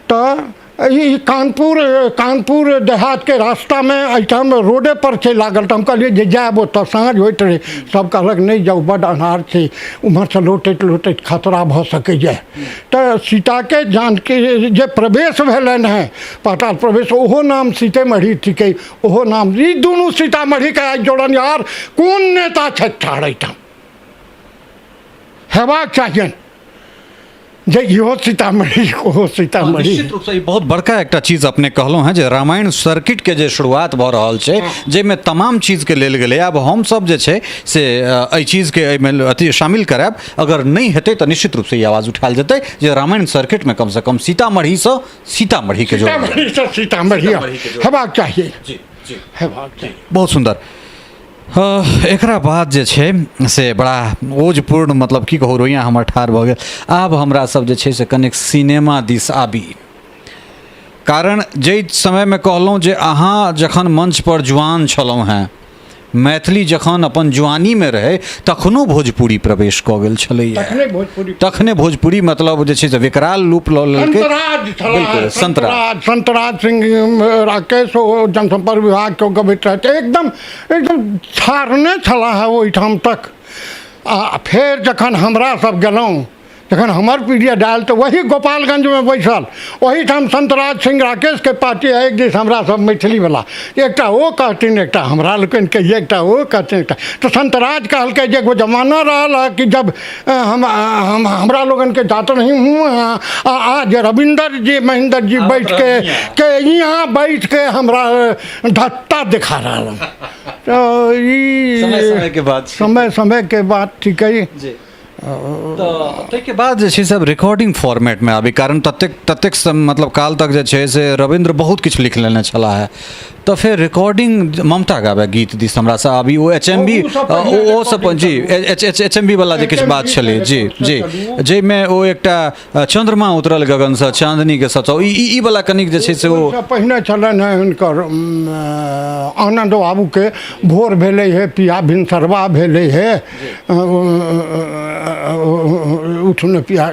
तो ये कानपुर देहात के रास्ता में एहिठाम रोडे पर छै लागल। तो हम कहलिए जे जाएब ओतऽ साँझ होइत रहे, सब कहलक नहीं जाऊ बड़ अन्हार छै, उम्हर से लौटैत खतरा भऽ सकैए। तो सीता के जानकी जे प्रवेश भेलनि हैं पाताल प्रवेश, ओहो नाम सीतेमढ़ी थिकै। ओहो नाम ई दुनू सीतामढ़ी के आइ जोड़न यार कोन नेता छथि ठाढ़ एहिठाम हेबाक चाहिए जे इहो सीतामढ़ी ओहो सीतामढ़ी। निश्चित रूप से बहुत बड़का एकटा चीज अपने कहलहुँ हैं जे रामायण सर्किट के जे शुरुआत भऽ रहल छै जाहिमे तमाम चीज के लेल गेलै। आब हम सब जे छै से एहि चीज के एहिमे अति शामिल करायब। अगर नहीं हेतै तऽ निश्चित रूप से ई आवाज उठायल जेतै जे रामायण सर्किट में कम से कम सीतामढ़ी से सीतामढ़ी के सीतामढ़ी हेबाक चाहिए। जी जी हेबाक चाहिए। बहुत सुंदर। एकरा बाद जे छै से बड़ा ओजपूर्ण मतलब की कहू रोइयाँ हमर ठाढ़ भऽ गेल। आब हमरा सब जे छै से कनेक सिनेमा दिस आबी, कारण जाहि समय में कहलहुँ जे अहाँ जखन मंच पर जुआन छलहुँ हैं, मैथिली जखन अपन जुआनी में रहे तखनो भोजपुरी प्रवेश कऽ गेल छलैया। तखने भोजपुरी मतलब जे छै से विकराल रूप लऽ लेलकै। बिल्कुल संतराज सिंह राकेश ओ जनसंपर्क विभाग के गबैत रहते, एकदम छाड़ने छलाह ओहिठाम तक। आ फेर जखन हमरा सब गेलहुँ, जखन हमर पीरियड आयल तो वही गोपालगंज में बैसल वहीठाम संतराज सिंह राकेश के पार्टी है। एक दिस हमरा सब मैथिली वाला एकटा ओ कहथिन, एकटा हमरा लोकनि के एकटा ओ कहथिन, एकटा तो संतराज कहलकै जे एगो जमाना रहल कि जब हमरा लोगन के जात नहीं हूँ आज रविंदर जी महेंद्र जी बैठ के यहाँ बैठ के हमरा धत्ता दिखा रहा। तो समय के बाद ठीक है। तो ताहिके बाद जे छै सब रिकॉर्डिंग फॉर्मेट में आबी, कारण ततेक मतलब काल तक जे छै से रविंद्र बहुत किछु लिख लेने छलाह है। तो फिर रिकॉर्डिंग ममता गाबे गीत दिस हमरा से आबी ओ HMV ओ सब जी HMV वाला जे किछु बात छलै जी जी जाहिमे ओ एकटा चंद्रमा उतरल गगन से चांदनी के सचाउ ई वाला कनिक जे छै से ओ पहिने छलनि हैं हुनकर आनंद बाबू के भोर भेलै है पिया भिनसरवा भेलै है उठने पिया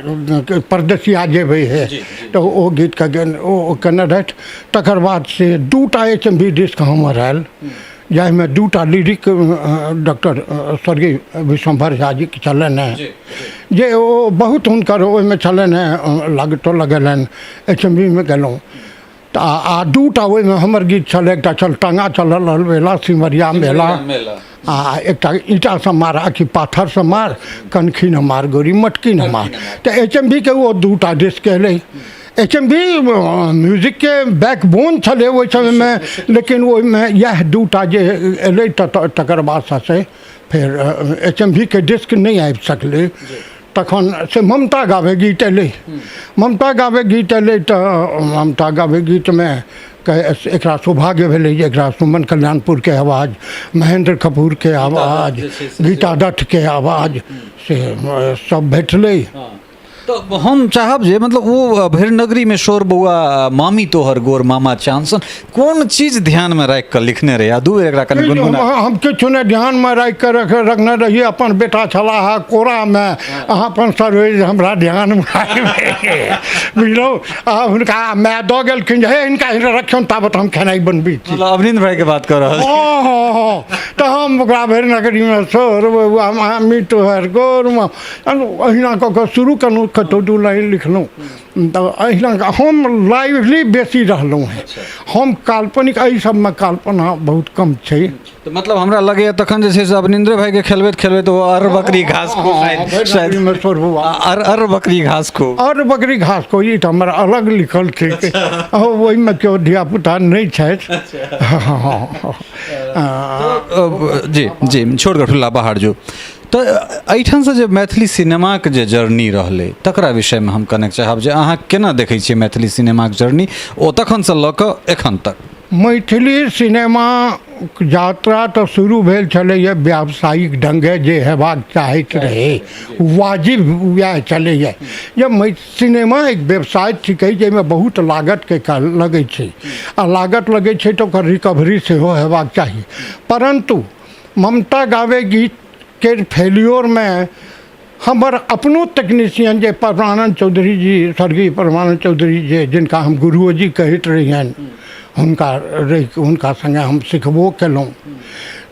परदेसिया जेबै है। तो ओ गीत के ओ केने रहथि। तकर बाद से दूटा HMV डिस्क हमर आयल, जाहिमे दूटा लिरिक डॉक्टर स्वर्गीय विश्वम्भर झा जी के छलन है जे ओ बहुत हुनकर ओहिमे छलन है लागतो लगलन HMV में गेलहुँ तऽ आ दूटा ओहिमे हमर गीत छल एकटा छल टाँगा चलल अलबेला सिमरिया मेला आ एकटा ईटा से मार आखि पाथर से मार कनखी न मार गोरी मटकी न मार तऽ HMV के वो दूटा डिस्क एलै HMV म्यूजिक के बैकबोन छलै ओहि समयमे लेकिन ओहिमे इएह दूटा जे एलै तकर बाद से फेर HMV के डिस्क नहीं आबि सकलै तखन से ममता गावे गीत एलै ममता गावे गीत एलै तऽ ममता गावे गीतमे एकरा सौभाग्य भेलै जे एकरा सुमन कल्याणपुर के आवाज़ महेंद्र कपूर के आवाज़ गीता दत्त के आवाज़ से सब भेटलै तो हम चाहब जे मतलब वो भैरनगरी में शोर बउआ मामी तोहर गोर मामा चांसन कौन चीज ध्यान में राख कर लिखने रहे दू बेर एकरा कनि गुनगुना हम किछु ने ध्यान में राख कर रखने रहिए अपन बेटा छलाह कोरा में अहाँ अपन सर्वेज हमरा ध्यान में बुझलहुँ हुनका माय दऽ गेलखिन हे हिनका रखियौन ताबत हम खेनाइ बनबै छी अवनिंद्र भाई के बात कर रहल छी तऽ हम ओकरा भैरनगरी में शोर बउआ मामी तोहर गोर अहिना कऽ कऽ शुरू कयलहुँ कतौ दू लाइन लिखलहुँ तऽ अहिना हम लाइवली बेसी रहलहुँ हैं हम काल्पनिक एहि सबमे कल्पना बहुत कम छै तो मतलब हमरा लगैए तखन जे छै से अवनिंद्र भाई के खेलबैत खेलबैत ओ अर बकरी घास को शायद अर बकरी घास को अर बकरी घास को ई तऽ हमर अलग लिखल छै ओहिमे केओ धियापुता नहि छथि जी जी छोड़ कऽ ठुल्ला बाहर जो तो एहिठाम से जे मैथिली सिनेमा के जे जर्नी रहलै तकरा विषय में हम कनेक चाहब जे अहाँ केना देखै छियै मैथिली सिनेमा के जर्नी ओ तखन से लऽ कऽ एखन तक मैथिली सिनेमा यात्रा तऽ शुरू भेल छलैए व्यावसायिक ढंगे जे हेबाक चाहैत रहै वाजिब वएह छलैए जे सिनेमा एक व्यवसाय थिकै जाहिमे बहुत लागतके लगै छै आ लागत लगै छै तऽ ओकर रिकवरी सेहो हेबाक चाही परंतु ममता गावे गीत के फेल्योर में हमर अपनो टेक्नीशियन जे परमानंद चौधरी जी स्वर्गीय परमानंद चौधरी जी जिनका हम गुरुओ जी कहैत रहियन हुनका संगे हम सिखबो केलहुँ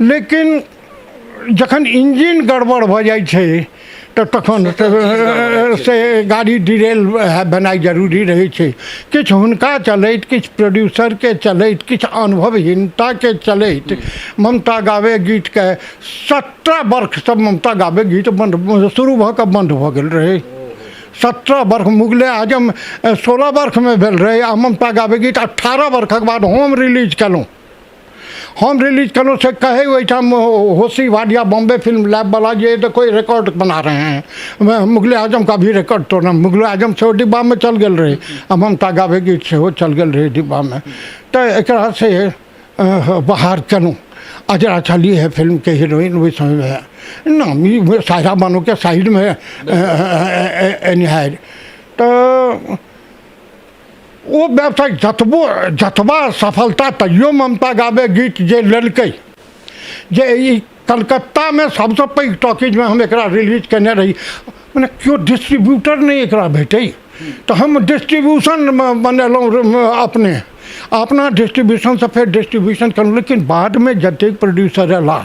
लेकिन जखन इंजन गड़बड़ भऽ जाइ छै तऽ तखन से गाड़ी डिरेल बनाइ जरूरी रहै छै किछु हुनका चलैत किछु प्रोड्यूसरके चलैत किछु अनुभवहीनताके चलैत ममता गावे गीतके 17 वर्ष सब ममता गावे गीत बंद शुरू भऽ कऽ बंद भऽ गेल रहै 17 वर्ष मुगले आजम 16 वर्ष में भेल रहे आ ममता गावे गीत 18 वर्षक बाद हम रिलीज कलहुँ से कहे ओहिठाम होशी वाडिया बॉम्बे फिल्म लैब वाला ये तो कोई रिकॉर्ड बना रहे हैं मुगले आजम का भी रिकॉर्ड तोड़ना मुगले आजम से डिब्बा में चल गए रहे आ ममता गावे गीत से हो चल गए रहे डिब्बा में तो एक से बाहर चलूँ अजरा चली है फिल्म के हीरोइन वही समय में नामी सायरा बानो के साइड में निहार तो वो व्यवसाय जतबा सफलता तैयो ममता गावे गीत जे लेलकै जे ई कलकत्ता में सबसे पैघ टॉकीज में हम एकरा रिलीज केने रही मने केओ डिस्ट्रीब्यूटर नहीं एकरा भेटै तो हम डिस्ट्रीब्यूशन बनेलहुँ अपना डिस्ट्रीब्यूशन से फिर डिस्ट्रीब्यूशन करूँ लेकिन बाद में जतेक प्रोड्यूसर अयला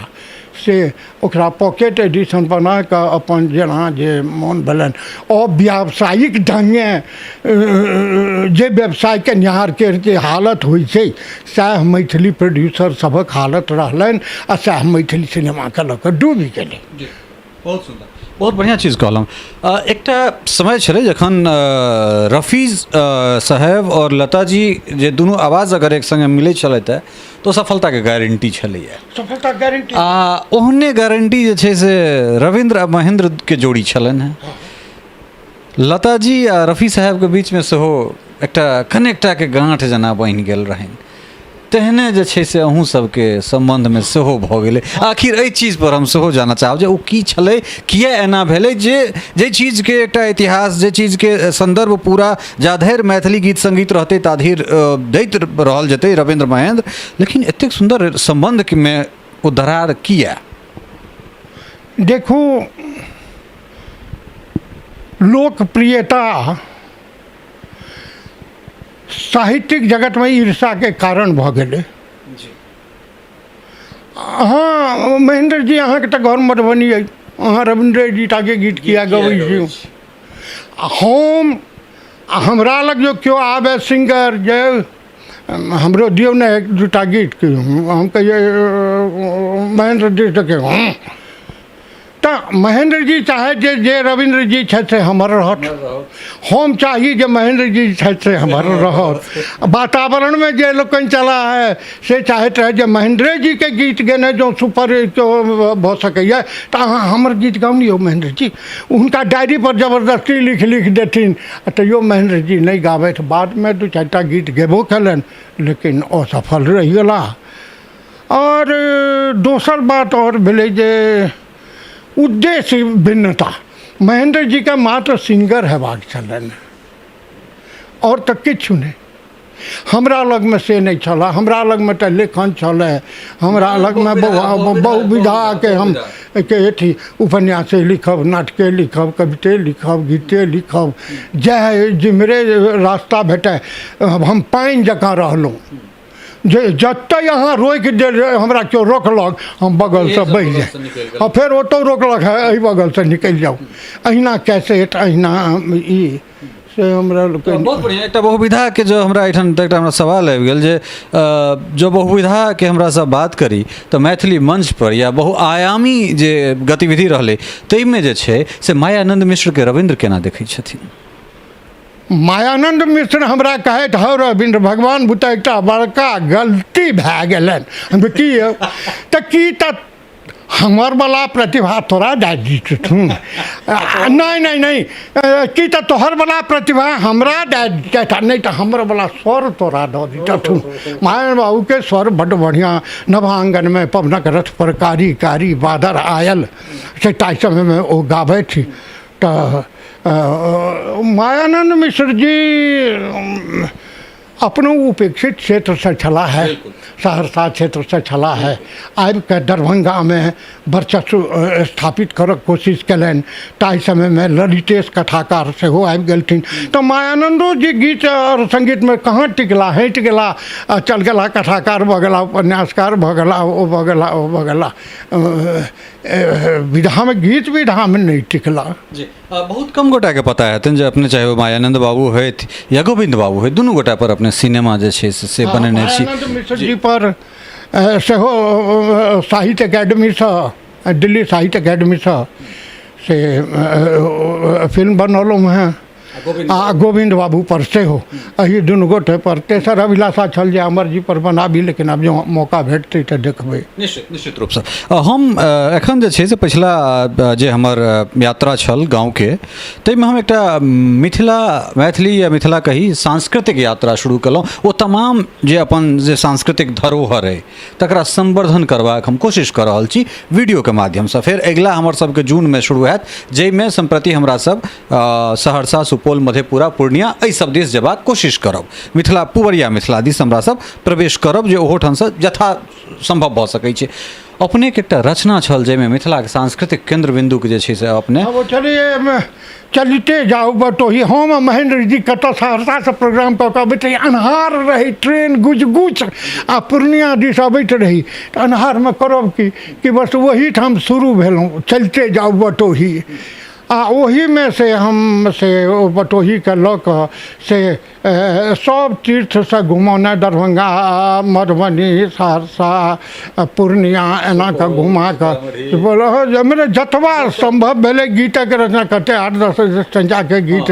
से ओकरा पॉकेट एडिशन बना कऽ अपन जेना जे मोन भेलनि अव्यावसायिक ढंगे जे व्यवसायके निहारके जे हालत होइ छै सएह मैथिली प्रोड्यूसर सभक हालत रहलनि आ सएह मैथिली सिनेमाके लऽ कऽ डूबि गेलै बहुत सुंदर बहुत बढ़िया चीज कहलहुँ एकटा समय छलै जखन रफ़ी साहेब और लता जी जे दुनू आवाज़ अगर एक संगे मिलै छलथि तो सफलता के गारंटी छलैए सफलता गारंटी आ ओहने गारंटी जे छै से रविंद्र आ महेंद्र के जोड़ी छलनि हैं लता जी आ रफ़ी साहेब के बीच में सेहो एकटा कनेक्टा के गाँठ जेना बनि गेल रहनि तेहने जे छै से अहूँ सबके संबंध में सेहो भऽ गेलै आखिर एहि चीज पर हम सेहो जानऽ चाहब जे ओ की छलै किया एना भेलै जे चीज के एकटा इतिहास जे चीज के संदर्भ पूरा जाधरि मैथिली गीत संगीत रहतै ताधरि दैत रहल जेतै रविंद्र महेंद्र लेकिन एतेक सुंदर संबंध में ओ दरार किया देखू लोकप्रियता साहित्यिक जगत में ईर्षा के कारण भऽ गेलै हाँ महेंद्र जी अहाँके तऽ घर मधुबनी अइ, अहाँ रविन्द्र जी टाके गीत किया गबै छी। हम हमरा लग जो केओ आबे सिंगर जे हमरो दियौ ने एक दूटा गीत के, हम कहिए महेंद्र जी टके तऽ महेंद्र जी चाहे जे रविन्द्र जी छथि से हमर रहत, हम चाही जे महेंद्र जी छथि से हमर रहत। वातावरण में जे लोकनि चला है से चाहैत रहे जे महेंद्र जी के गीत गेने जो सुपर भऽ सकैए तऽ अहाँ हमर गीत गाउनियौ महेंद्र जी। हुनका डायरी पर जबरदस्ती लिख देथिन, तैयो महेंद्र जी नहीं गाबैत। बाद में दू चारिटा गीत गेबो कयलनि लेकिन असफल रहि गेलाह। और दोसर बात और भेलै जे उद्देश्य भिन्नता। महेंद्र जी का मात्र सिंगर हेबाक छलनि और तऽ किछु नहीं। हमरा लग में से नहीं छला, हमरा लग में तऽ लेखन छलै, हमरा लग में बहुविधा के हम के अथी उपन्यासे लिखब, नाटके लिखब, कविते लिखब, गीते लिखब, जय जिम्हरे रास्ता भेटै हम पानि जकाँ रहलहुँ। जे जतऽ यहाँ रोकि दे हमरा केओ रोकलक हम बगल से बहि जाए, और फिर ओतौ रोकलक है एहि बगल से निकलि जाऊ। अहिना कैसेट अहिना ई से हमरा बहुत बढ़िया। एकटा बहुविधा के जो हमरा एठाम एकटा हमरा सवाल आबि गेल जे जो बहुविधा के हमरा सब बात करी तऽ मैथिली मंच पर या बहुआयामी जे गतिविधि रहलै ताहिमे जे छै से मायानन्द मिश्र के रविन्द्र केना देखै छथिन? मायानन्द मिश्र हमरा कहैत हौ रविन्द्र भगवान बुते एकटा बड़का गलती भए गेलनि। हम की तऽ की तऽ हमर वाला प्रतिभा तोरा दए दितथुन। नहीं नहीं नहीं की तऽ तोहर वाला प्रतिभा हमरा दए दितै, नहीं तऽ हमर वाला स्वर तोरा दऽ दितथुन। मायन बाबू के स्वर बड्ड बढ़िया। नवांगन में पवनक रथ पर कारी कारी बादर आयल से ताहि समय में ओ गाबै थी। तऽ मायानन्द मिश्र जी अपनों उपेक्षित क्षेत्र से छला है, सहरसा क्षेत्र से छला है। आबि के दरभंगा में वर्चस्व स्थापित करऽ कोशिश कयलनि। ताहि समय में ललितेश कथाकार सेहो आबि गेलथिन। तऽ मायानंदो जी गीत और संगीत में कहाँ टिकला, हटि गेला, चल गेला कथाकार भऽ गेला, उपन्यासकार भऽ गेला, ओ भऽ गेला, ओ भऽ गेला। विधा में गीत विधा में नहीं टिकला। जी बहुत कम गोटा के पता हेतनि जे अपने चाहे मायानंद बाबू होथि या गोविंद बाबू होथि, दुनू गोटा पर अपने सिनेमा जे छै से बनेने छी। मायानन्द मिश्र जी पर सेहो साहित्य अकादमी से, दिल्ली साहित्य अकादमी से फिल्म बनौलहुँ हैं। गोविंद बाबू पर सेहो एहि दुनू गोटे पर। तेसर अभिलाषा छल जे अमर जी पर बनाबी, लेकिन आब जो मौका भेटतै तऽ देखबै। निश्चित रूप से। हम एखन जे छै से पिछला जे हमर यात्रा छल गाँव के ताहिमे हम एकटा मैथिली या मिथिला कही सांस्कृतिक यात्रा शुरू केलहुँ। ओ तमाम जे अपन जे सांस्कृतिक धरोहर अइ तकरा संवर्धन करबाक हम कोशिश कऽ रहल छी वीडियो के माध्यम से। फेर अगिला हमर सबके जून में शुरू हैत, जाहिमे सम्प्रति हमरा सब सहरसा, सुपौल, मधेपुरा, पूर्णिया एहि सब दिस जेबाक कोशिश करब। मिथिला पुवरिया मिथिला दिस हमरा सब प्रवेश करब जे ओहो ठाम से यथा संभव भऽ सकै छै। अपने के एकटा रचना छल जाहिमे मिथिला के सांस्कृतिक केंद्र बिंदु के जे छै से अपने चलिते जाऊ बटोही। हम महेंद्र जी कतऽ सहरसा से प्रोग्राम कऽ के अबैत रही, अन्हार रही, ट्रेन गुज गुज आ पूर्णिया दिस अबैत रही तऽ अन्हार में करब कि बस वही ठाम शुरू भेलहुँ, चलिते जाऊ बटोही। आ ओही में से हम से ओ बटोही के लऽ कऽ से सब तीर्थ से घुमौने, दरभंगा, मधुबनी, सहरसा, पूर्णिया एना कऽ घुमा कऽ मेरे जतबा संभव भेलै गीतक रचना करते 8-10 संख्या के गीत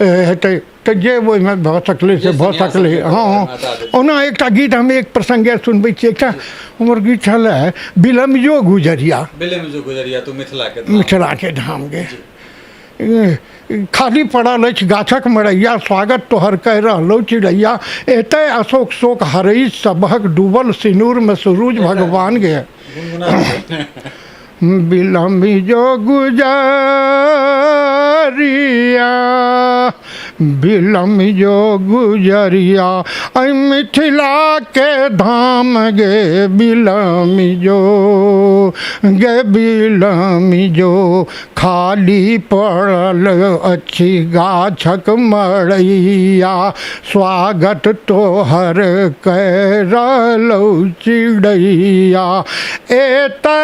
हेतै तऽ जे ओहिमे भऽ सकलै से भऽ सकलै। हाँ ओना एकटा गीत हम एक प्रसंगे सुनबै छी। एकटा हमर गीत छलै बिलमियो गुजरिया, तू मिथिला के धाम गे। खाली पड़ल अछि गाछक मरैया, स्वागत तोहर कहि रहलौ चिड़ैया, एतै अशोक शोक हरई सबहक, डूबल सिनूर में सूरज भगवान गे। बिलमियो गुजरिया बिलम जो गुजरिया ऐ मिथिला के धाम गे बिलम जो खाली पड़ल अच्छी गाछक मड़ैया स्वागत तोहर करलौ चिड़ैया एतै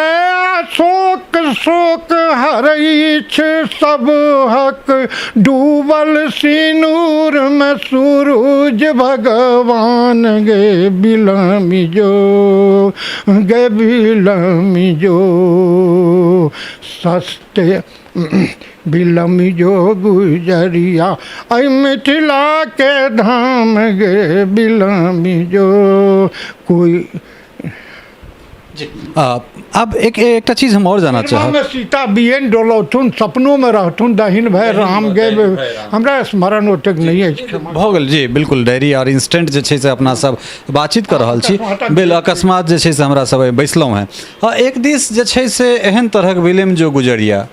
शोक शोक हरैछ सब हक डूबल सिनूर में सूरज भगवान गे बिलमि जो सस्ते बिलमि जो गुजरिया ऐ मिथिला के धाम गे बिलमि जो कोई अब एक चीज हम और जानना चाहब में सीता बियन डोलौथुन सपनों में रहथुन दहिन भय राम गे हमरा स्मरण ओतेक नहीं है भऽ गेल जी बिल्कुल डायरी और इंस्टेंट जे छै से अपना सब बातचीत कर रहल छी बिल अकस्मात जे छै से हमरा सब बैसलहुँ हैं और एक दिस जे छै से एहन तरहक विलिम जो गुजरिया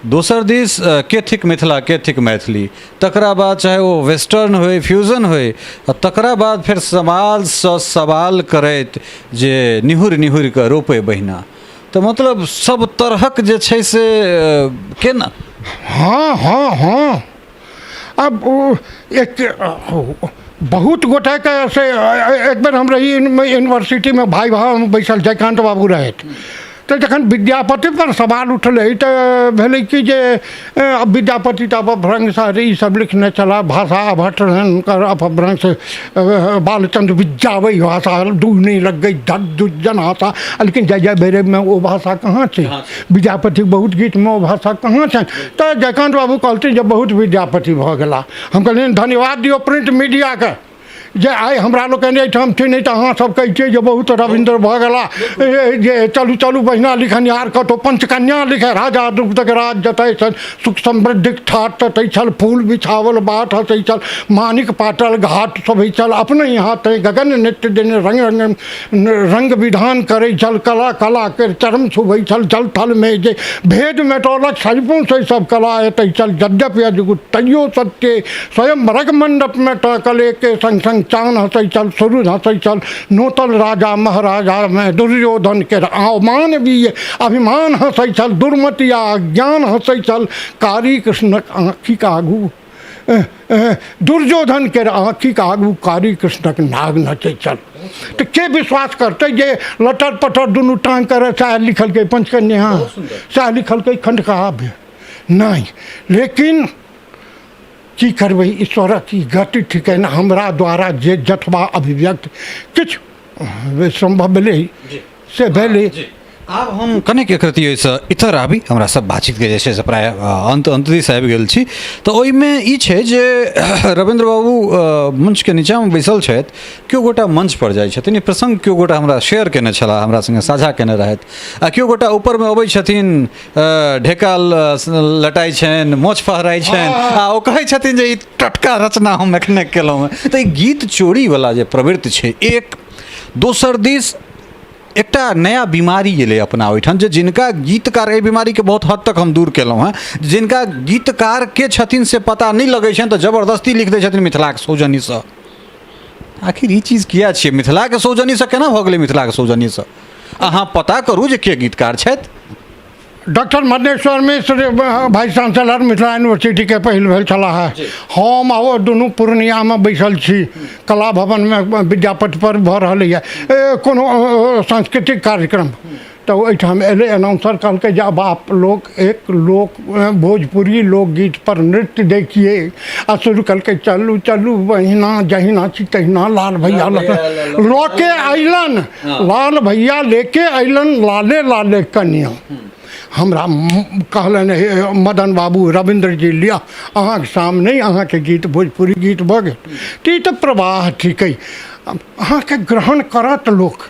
दोसर दिस के थिक मिथिला के थिक मैथिली तकरा बाद चाहे वो वेस्टर्न होय फ्यूजन होय तकरा बाद फिर समाजसँ सवाल करैत जे निहुर निहुर कऽ रोपे बहिना तो मतलब सब तरहक जे छै से केना हाँ अब एक बहुत गोटा के से एक बेर हम रही यूनिवर्सिटी में भाई भाव बैसल जयकांत बाबू रहैत तो जखन विद्यापति पर सवाल उठल तो भेलै कि जे विद्यापति तो अपभ्रंश ई सब लिखने चला भाषा अभट्टन कर अपभ्रंश बालचंद्र विद्यावै भाषा दूर नहीं लग गई दुर्जन आशा लेकिन जय जय भैरव में वो भाषा कहाँ छै विद्यापति बहुत गीत में वो भाषा कहाँ छै तो जयकांत बाबू कहते जब बहुत विद्यापति भऽ गेला हम कहलिए धन्यवाद दियो प्रिंट मीडिया के जे आइ हमरा लोकनि एहिठाम छै नहीं तो अहाँ सब कहै छियै जे बहुत रविंद्र भऽ गेला जे चलू चलू बहिना लिखनिहार कतौ पंचकन्या लिखे राजा दुग्धक राज जतै छल सुख समृद्धिक ठाट ततै छल फूल बिछावल बाट हसै छल मानिक पाटल घाट सभै छल अपने यहाँ तै गगन नृत्य देने रंग विधान करै छल कला कला के चरम छुबै छल जल थल में जे भेद मेटौलक सजपुं से सब कला एतै छल यद्यपि अजगुत तैयो सत्य स्वयं रग मंडप में टकले के संग संग चान हंसै चल सुरुज हंसै चल नोतल राजा महाराजा में दुर्योधन के अवमान भी अभिमान हंसै चल दुर्मतिया ज्ञान हंसै चल कारी कृष्णक आँखिक आगू दुर्योधन के आँखिक आगू कारी कृष्णक नाग नचै चल तो के विश्वास करते जे लटर पटर दुनू टांग करे चाहे लिखल के पंचकन्या चाहे लिखल के खंडकाव्य नहीं लेकिन की करबै ईश्वरक ई गति ठीक है ना हमरा द्वारा जे जतबा अभिव्यक्त किछु संभव भेलै से भेलै आब हम कनेक एकरतिसँ इतर आबी हमरा सब बातचीत के जे छै से प्राय अंत दिस आबि गेल छी तऽ ओहिमे ई छै जे रविंद्र बाबू मंच के नीचाँमे बैसल छथि केओ गोटा मंच पर जाइ छथिन ई प्रसंग केओ गोटा हमरा शेयर केने छलाह हमरा संगे साझा केने रहथि आ केओ गोटा ऊपरमे अबै छथिन ढेका लटाइ छनि मोछ फहराइ छनि आ ओ कहै छथिन जे ई टटका रचना हम एखने केलहुँ हँ तऽ ई गीत चोरीवला जे प्रवृत्ति छै एक दोसर दिस एकटा नया बीमारी एलै अपना ओहिठाम जे जिनका गीतकार एहि बीमारीके बहुत हद तक हम दूर केलहुँ हँ जिनका गीतकार के छथिन से पता नहि लगै छनि तऽ जबरदस्ती लिख दै छथिन मिथिलाके सौजन्यसँ आखिर ई चीज किया छियै मिथिलाके सौजन्यसँ केना भऽ गेलै मिथिलाके सौजन्यसँ अहाँ पता करू जे के गीतकार छथि डॉक्टर मधेश्वर मिश्र वाइस चांसलर मिथिला यूनिवर्सिटी के पहिल भेल छलाह हम आ दुनू पूर्णियामे बैसल छी कला भवनमे विद्यापति पर भऽ रहलैए कोनो सांस्कृतिक कार्यक्रम तो ओहिठाम एलै अनाउंसर कहलकै जे अब आप लोग एक लोक भोजपुरी लोकगीत पर नृत्य देखिए आ शुरू कहलकै चलू चलू बहिना जहिना छी तहिना लाल भैया लके अइलन लाल भैया लेके अइलन लाले लाले कनिया हमरा कहलनि मदन बाबू रविंद्र जी लिया अहाँके सामने अहाँके गीत भोजपुरी गीत भऽ गेल तऽ ई तऽ प्रवाह थिकै अहाँके ग्रहण करत लोक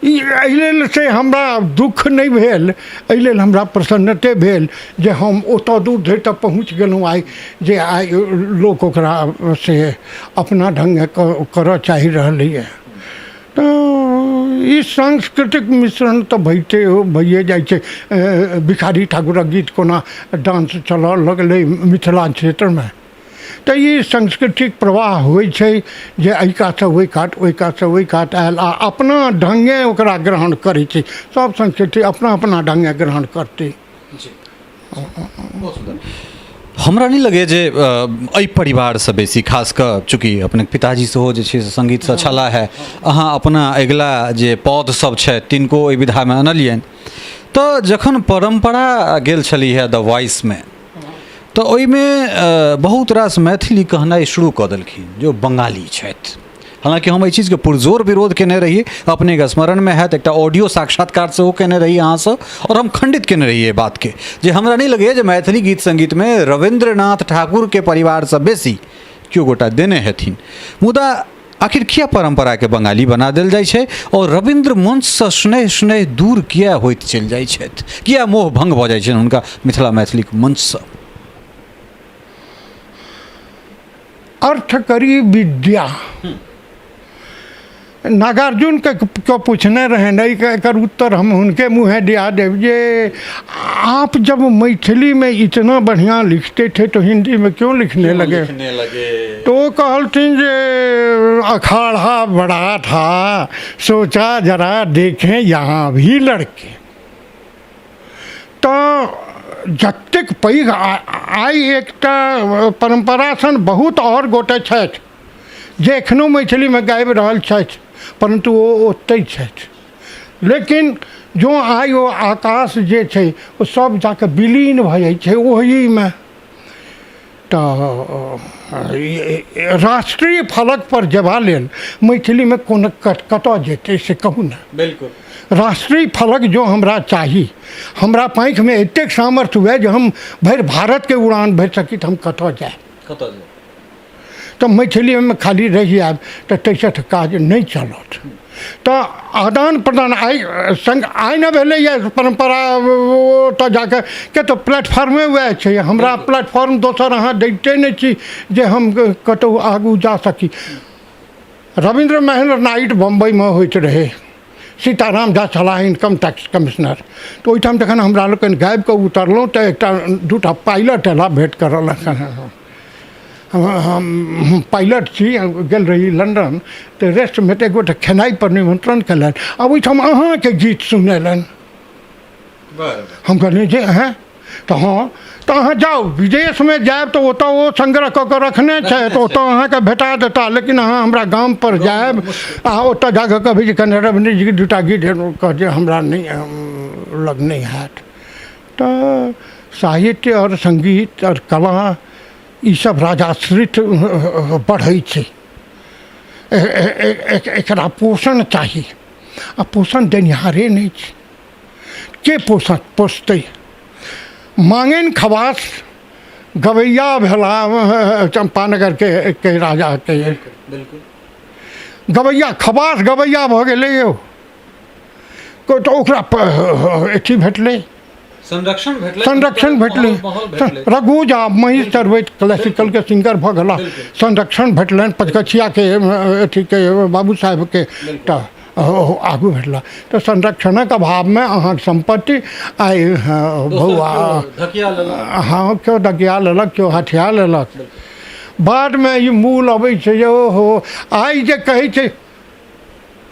एहि लेल से हमरा दुख नहीं भेल एहि लेल हमरा प्रसन्नते भेल जे हम ओतऽ दूर धरि तक पहुँच गेलहुँ आइ जे आइ लोक ओकरा से अपना ढंग करऽ चाहि रहलैए तो ई सांस्कृतिक मिश्रण तो भइए जाइ छै भिखारी ठाकुरक गीत कोना डांस चलऽ लगलै मिथिला क्षेत्रमे तऽ ई सांस्कृतिक प्रवाह होइ छै जे एहि कातसँ ओहि कात ओहि कातसँ ओहि कात आयल आ अपना ढङ्गे ओकरा ग्रहण करै छै। सब संस्कृति अपना अपना ढङ्गे ग्रहण करतै। बहुत सुंदर। हमरा नहीं लगे जे एहि परिवार से बेसी खास कऽ चूँकि अपने पिताजी सेहो जे छै से संगीतसँ छलाह है, अहाँ अपना अगिला जे पौध सब छै तिनको एहि विधामे अनलियनि, तऽ जखन परम्परा गेल छली है द वॉइसमे तऽ ओहिमे बहुत रास मैथिली कहनाइ शुरू कऽ देलखिन जो बंगाली छथि। हालांकि हम एहि चीज़के पुरजोर विरोध केने रहिए, अपने स्मरण में हैत एकटा ऑडियो साक्षात्कार सेहो केने रही अहाँसँ, और हम खंडित केने रहिए बात के जे हमरा नहीं लगे जे मैथिली गीत संगीत में रविंद्रनाथ ठाकुर के परिवार से बेसी केओ गोटा देने हेथिन। मुदा आखिर किया परंपरा के बंगाली बना देल जाइ छै और रविंद्र मंच से स्नेह स्नेह दूर किया होइत चलि जाइ छथि, किया मोह भंग भऽ जाइ छनि हुनका मिथिला मैथिली मंच से? अर्थ करी विद्या। नागार्जुन के पूछने रहे नहीं कि एकर उत्तर हम उनके मुँह दिया देव जे आप जब मैथिली में इतना बढ़िया लिखते थे तो हिंदी में क्यों लिखने लगे? तो वो कहलथिन जे अखाड़ा बड़ा था, सोचा जरा देखें यहाँ भी लड़के। तो जतेक पैघ आइ एकटा परंपरा सन बहुत और गोटे छथि जे एखनो मैथिलीमे गाबि रहल छथि, परंतु ओ ओतहि छथि। लेकिन जो आइ ओ आकाश जे छै ओ सब जाके विलीन भऽ जाइ छै ओहिमे। तऽ राष्ट्रीय फलक पर जेबा लेल मैथिलीमे कोन कतऽ जेतै से कहू ने। बिल्कुल। राष्ट्रीय फलक जो हमरा चाही, हमरा पाँख में एतेक सामर्थ्य हुए जे हम भरि भारत के उड़ान भरि सकी तऽ हम कतऽ जाए? तो मैथिली में खाली रही आब तो तैसे काज नहीं चलत। तो आदान प्रदान आइ न भेलैए परंपरा ओतऽ जाके के तो प्लेटफॉर्मे वएह छै। हमरा प्लेटफॉर्म दोसर अहाँ दैते नहीं छी जे हम कतहु आगू जा सकी। रविंद्र महल नाइट बम्बई में होइत रहे, सीताराम झा छलाह इनकम टैक्स कमिश्नर। तो ओहिठाम जखन हमरा लोकनि गाबि कऽ उतरलहुँ तऽ एकटा दूटा पायलट एला भेँट करल। हम पायलट छी, गेल रही लंदन, तो रेस्ट में एक गोटे खेनाई पर निमंत्रण कलन, अब ओहिठाम अहाँके गीत सुनेलन। हम कहलिए जे हैं तो हाँ तो अहाँ जाओ विदेश में जाए तो ओतऽ ओ संग्रह कऽ के रखने छै तो ओतऽ अहाँके भेटा देता। लेकिन अहाँ हमरा गाम पर जाएब आ ओतऽ जाके कभी जे कने रविंद्र जी के दूटा गीत कह जे हमरा नहीं लग नहीं हैत। तो साहित्य और संगीत और कला ई सब राजाश्रित बढ़ै छै, एकरा पोषण चाही आ पोषण देनिहारे नहीं छै। के पोषतै? मांगेन खवास गवैया भेला चंपानगर के राजा के। गवैया खवास गवैया भऽ गेलै यौ, तो ओकरा अथी भेटलै, संरक्षण भेटलै। रघु झा महिष चरबैत क्लासिकल के सिंगर भऽ गेला, संरक्षण भेटलनि पचकछिया के अथी के बाबू साहेब के, तऽ आगू भेटला। तो संरक्षणक अभाव में अहाँ संपत्ति आइ बौआ हाँ क्यों डकिया लेलक क्यों हथिया लेलक। बाद में ई मूल अबै छै जे ओहो आइ जे कहै छै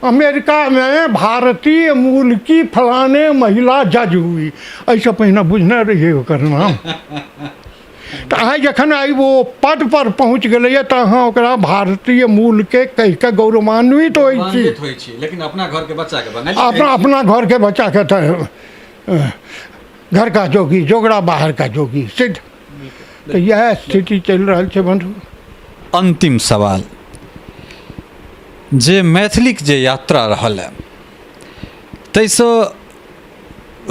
अमेरिका में भारतीय मूल की फलाने महिला जज हुई, ऐसे पहिने बुझने रहिए ओकर नाम। तो आइ जखन आई वो पद पर पहुँच गए तो अहाँ ओकरा भारतीय मूल के कह के गौरवान्वित होइ छी। लेकिन अपना घर के बच्चा के अपना घर के बच्चा के तो घर का जोगी जोगड़ा बाहर का जोगी सिद्ध। तो यह स्थिति चल रहा है बंधु। अंतिम सवाल, जे मैथिलीक जे यात्रा रहल है ताहिसँ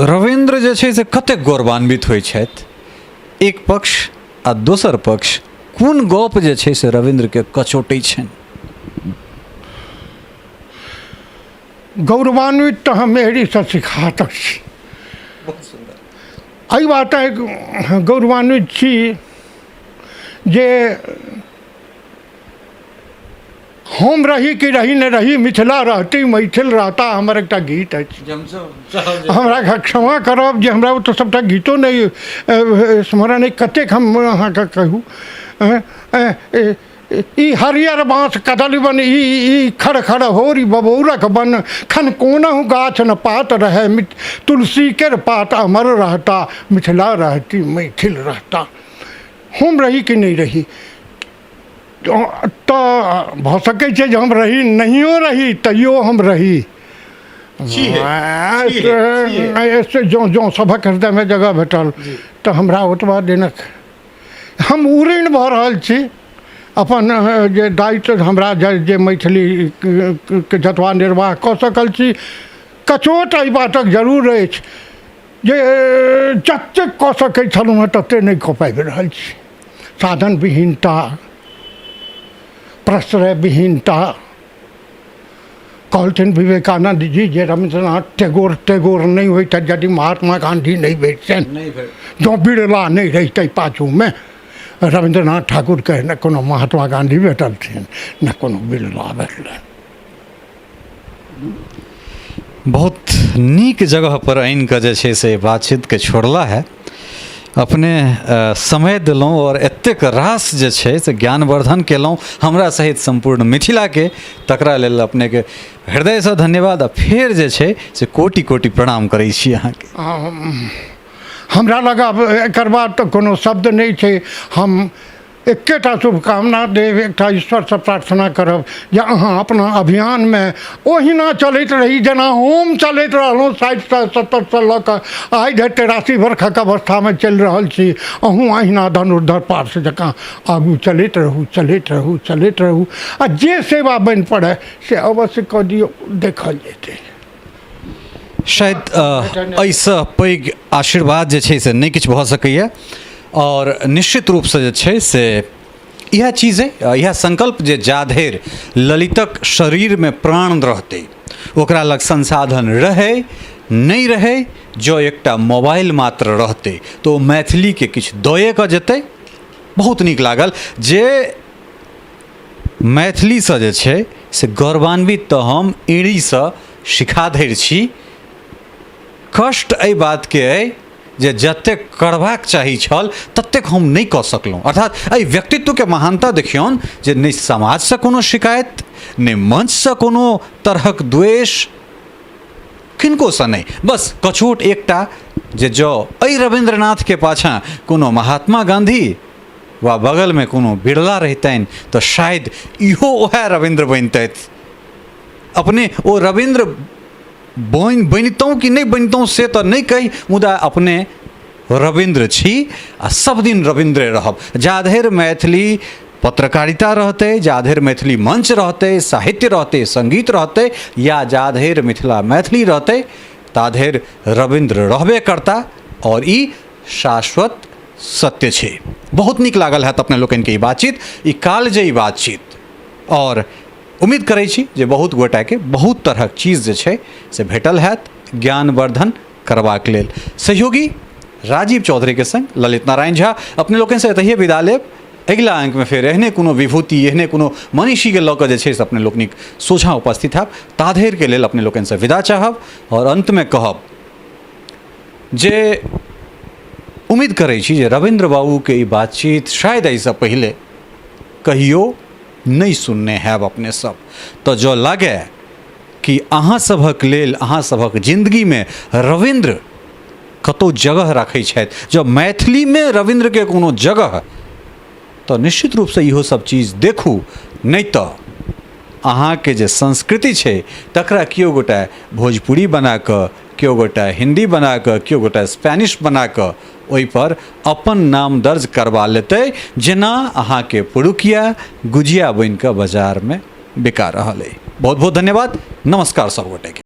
रविंद्र जे छै से कतेक गौरवान्वित होइ छथि एक पक्ष, आ दोसर पक्ष कोन गप जे छै से रविंद्र के कचोटै छनि? गौरवान्वित तो हम मेहरी से सिखातक छी। बहुत सुंदर। एहि बात गौरवान्वित छी जे हम रही कि रही न रही मिथिला रहती मैथिल रहता हमर एकटा गीत अछि। हमरा क्षमा करब जे हमरा तो सबटा गीतो नहीं स्मरण है, कतेक हम अहाँके कहू। ई हरियर बाँस कदली बन ई खड़ खड़ होरी बबौरक बन खन कोनहु गाछ न पात रहे तुलसी के पात अमर रहता मिथिला रहती मैथिल रहता। हम रही कि नहीं रही तो भ सकै छै जे हम रही नहियो रही तैयो हम रही। ऐसे जो जो सभक हृदय में जगह भेटल तो हमरा ओतबा दिनक हम उड़ीन भऽ रहल छी अपन जे दायित्व हमरा जे मैथिली के जतबा निर्वाह कऽ सकल छी। कचोट एहि बातक जरूर अछि जे जतेक कऽ सकै छलहुँ हेँ ततेक नहि कऽ पाबि रहल छी। साधन विहीनता, प्रश्रय विहीनता। कहलथिन विवेकानंद जी जे रविन्द्रनाथ टैगोर नहीं होता यदि महात्मा गांधी नहीं बैठते जो बिरला नहीं रहते पाछूमे रविन्द्रनाथ ठाकुर के न कोनो महात्मा गांधी भेटलथिन न कोनो बिरला भेटलनि। बहुत नीक जगह पर आनि कऽ जे छै से बातचीत के छोड़ला है। अपने समय दिलहुँ और एतेक रास जे छै से ज्ञानवर्धन केलहुँ हमरा सहित संपूर्ण मिथिला के, तकरा लेल अपने के हृदय से धन्यवाद। आ फेर जे छै से कोटि कोटि प्रणाम करै छी अहाँके। हमरा लगा एकर बाद तो कोनो शब्द नहीं छै। हम एकेटा शुभकामना देव, एकटा ईश्वर से प्रार्थना करब जे अहाँ अपना अभियान में ओहिना चलैत रही जेना हम चलैत रहलहुँ 60-70 से लऽ कऽ आइ धरि 83 वर्षक अवस्था में चलि रहल छी। अहूँ अहिना धनुर्धर पार्श जकाँ आगू चलैत रहू चलैत रहू चलैत रहू आ जे सेवा बनि पड़े से अवश्य कऽ दियौ, देखल जेतै। शायद एहिसँ पैघ आशीर्वाद जे छै से नहि किछु भऽ सकैए। और निश्चित रूप से जे छै से यह चीज़ है, यह संकल्प जे जाधेर ललितक शरीर में प्राण रहते ओकरा लग संसाधन रहे नहीं रहे, जो एकटा मोबाइल मात्र रहते तो मैथिली के किछु दए कऽ जेतै। बहुत नीक लागल जे मैथिली से जे छै से गौरवान्वित तो हम ईड़ी से शिखाधरि छी। कष्ट एहि बात के अइ जे जतेक करबाक चाही छल ततेक हम नहीं कऽ सकलहुँ। अर्थात एहि व्यक्तित्व के महानता देखियौन जे नहीं समाज से कोनो शिकायत, नहीं मंच से कोनो तरहक द्वेष, किनको से नहीं, बस कछोट एकटा जे जो एहि रविन्द्रनाथ के पाछा कोनो महात्मा गांधी वा बगल में कोनो बिरला रहतनि तो शायद इहो वह रविन्द्र बनतथि। अपने ओ रविन्द्र बनितौं कि नहीं बनितौं से तो नहीं कही, मुदा अपने रविन्द्र छी आ सब दिन रविन्द्रे रहब। जाधरि मैथिली पत्रकारिता रहते, जाधरि मैथिली मंच रहते, साहित्य रहते, संगीत रहते, या जाधरि मिथिला मैथिली रहते ताधरि रविन्द्र रहबे करता। और ई शाश्वत सत्य छे। बहुत नीक लागल है अपने लोकनि के ई बातचीत, ई कालजयी बातचीत। और उम्मीद करै छी जे बहुत गोटा के बहुत तरहक चीज जे छै से भेटल हैत ज्ञानवर्धन करबाक लेल। सहयोगी राजीव चौधरी के संग ललित नारायण झा अपने लोकनि से एतहिए विदा लेब। अगिला अंक में फिर एहने कोनो विभूति, एहने कोनो मनीषी के लऽ कऽ जे छै से अपने लोकनिक सोझा उपस्थित हैब। ताधरि के लेल अपने लोकनि से विदा चाहब और अंत में कहब जे उम्मीद करै छी जे रविन्द्र बाबू के ई बातचीत शायद एहिसँ पहिले कहियो नहीं सुनने हैब अपने सब। तो जो लगे कि अहाँ सभक लेल, अहाँ सभक जिंदगी में रविन्द्र कतौ जगह रखै छथि, जब मैथिली में रविन्द्र के कोनो जगह, तो निश्चित रूप से इहो सब चीज देखू। नहीं तो अहाँ के जे संस्कृति छै तकरा कियो गोटा भोजपुरी बना कऽ, कियो गोटा हिंदी बना कऽ, कियो गोटा स्पेनिश बना कऽ ओहि पर अपन नाम दर्ज करवा लेते, जेना अहाँ के पुरुकिया गुजिया बनि कऽ बाजार में बिका रहल अइ। बहुत बहुत धन्यवाद। नमस्कार सब गोटे के।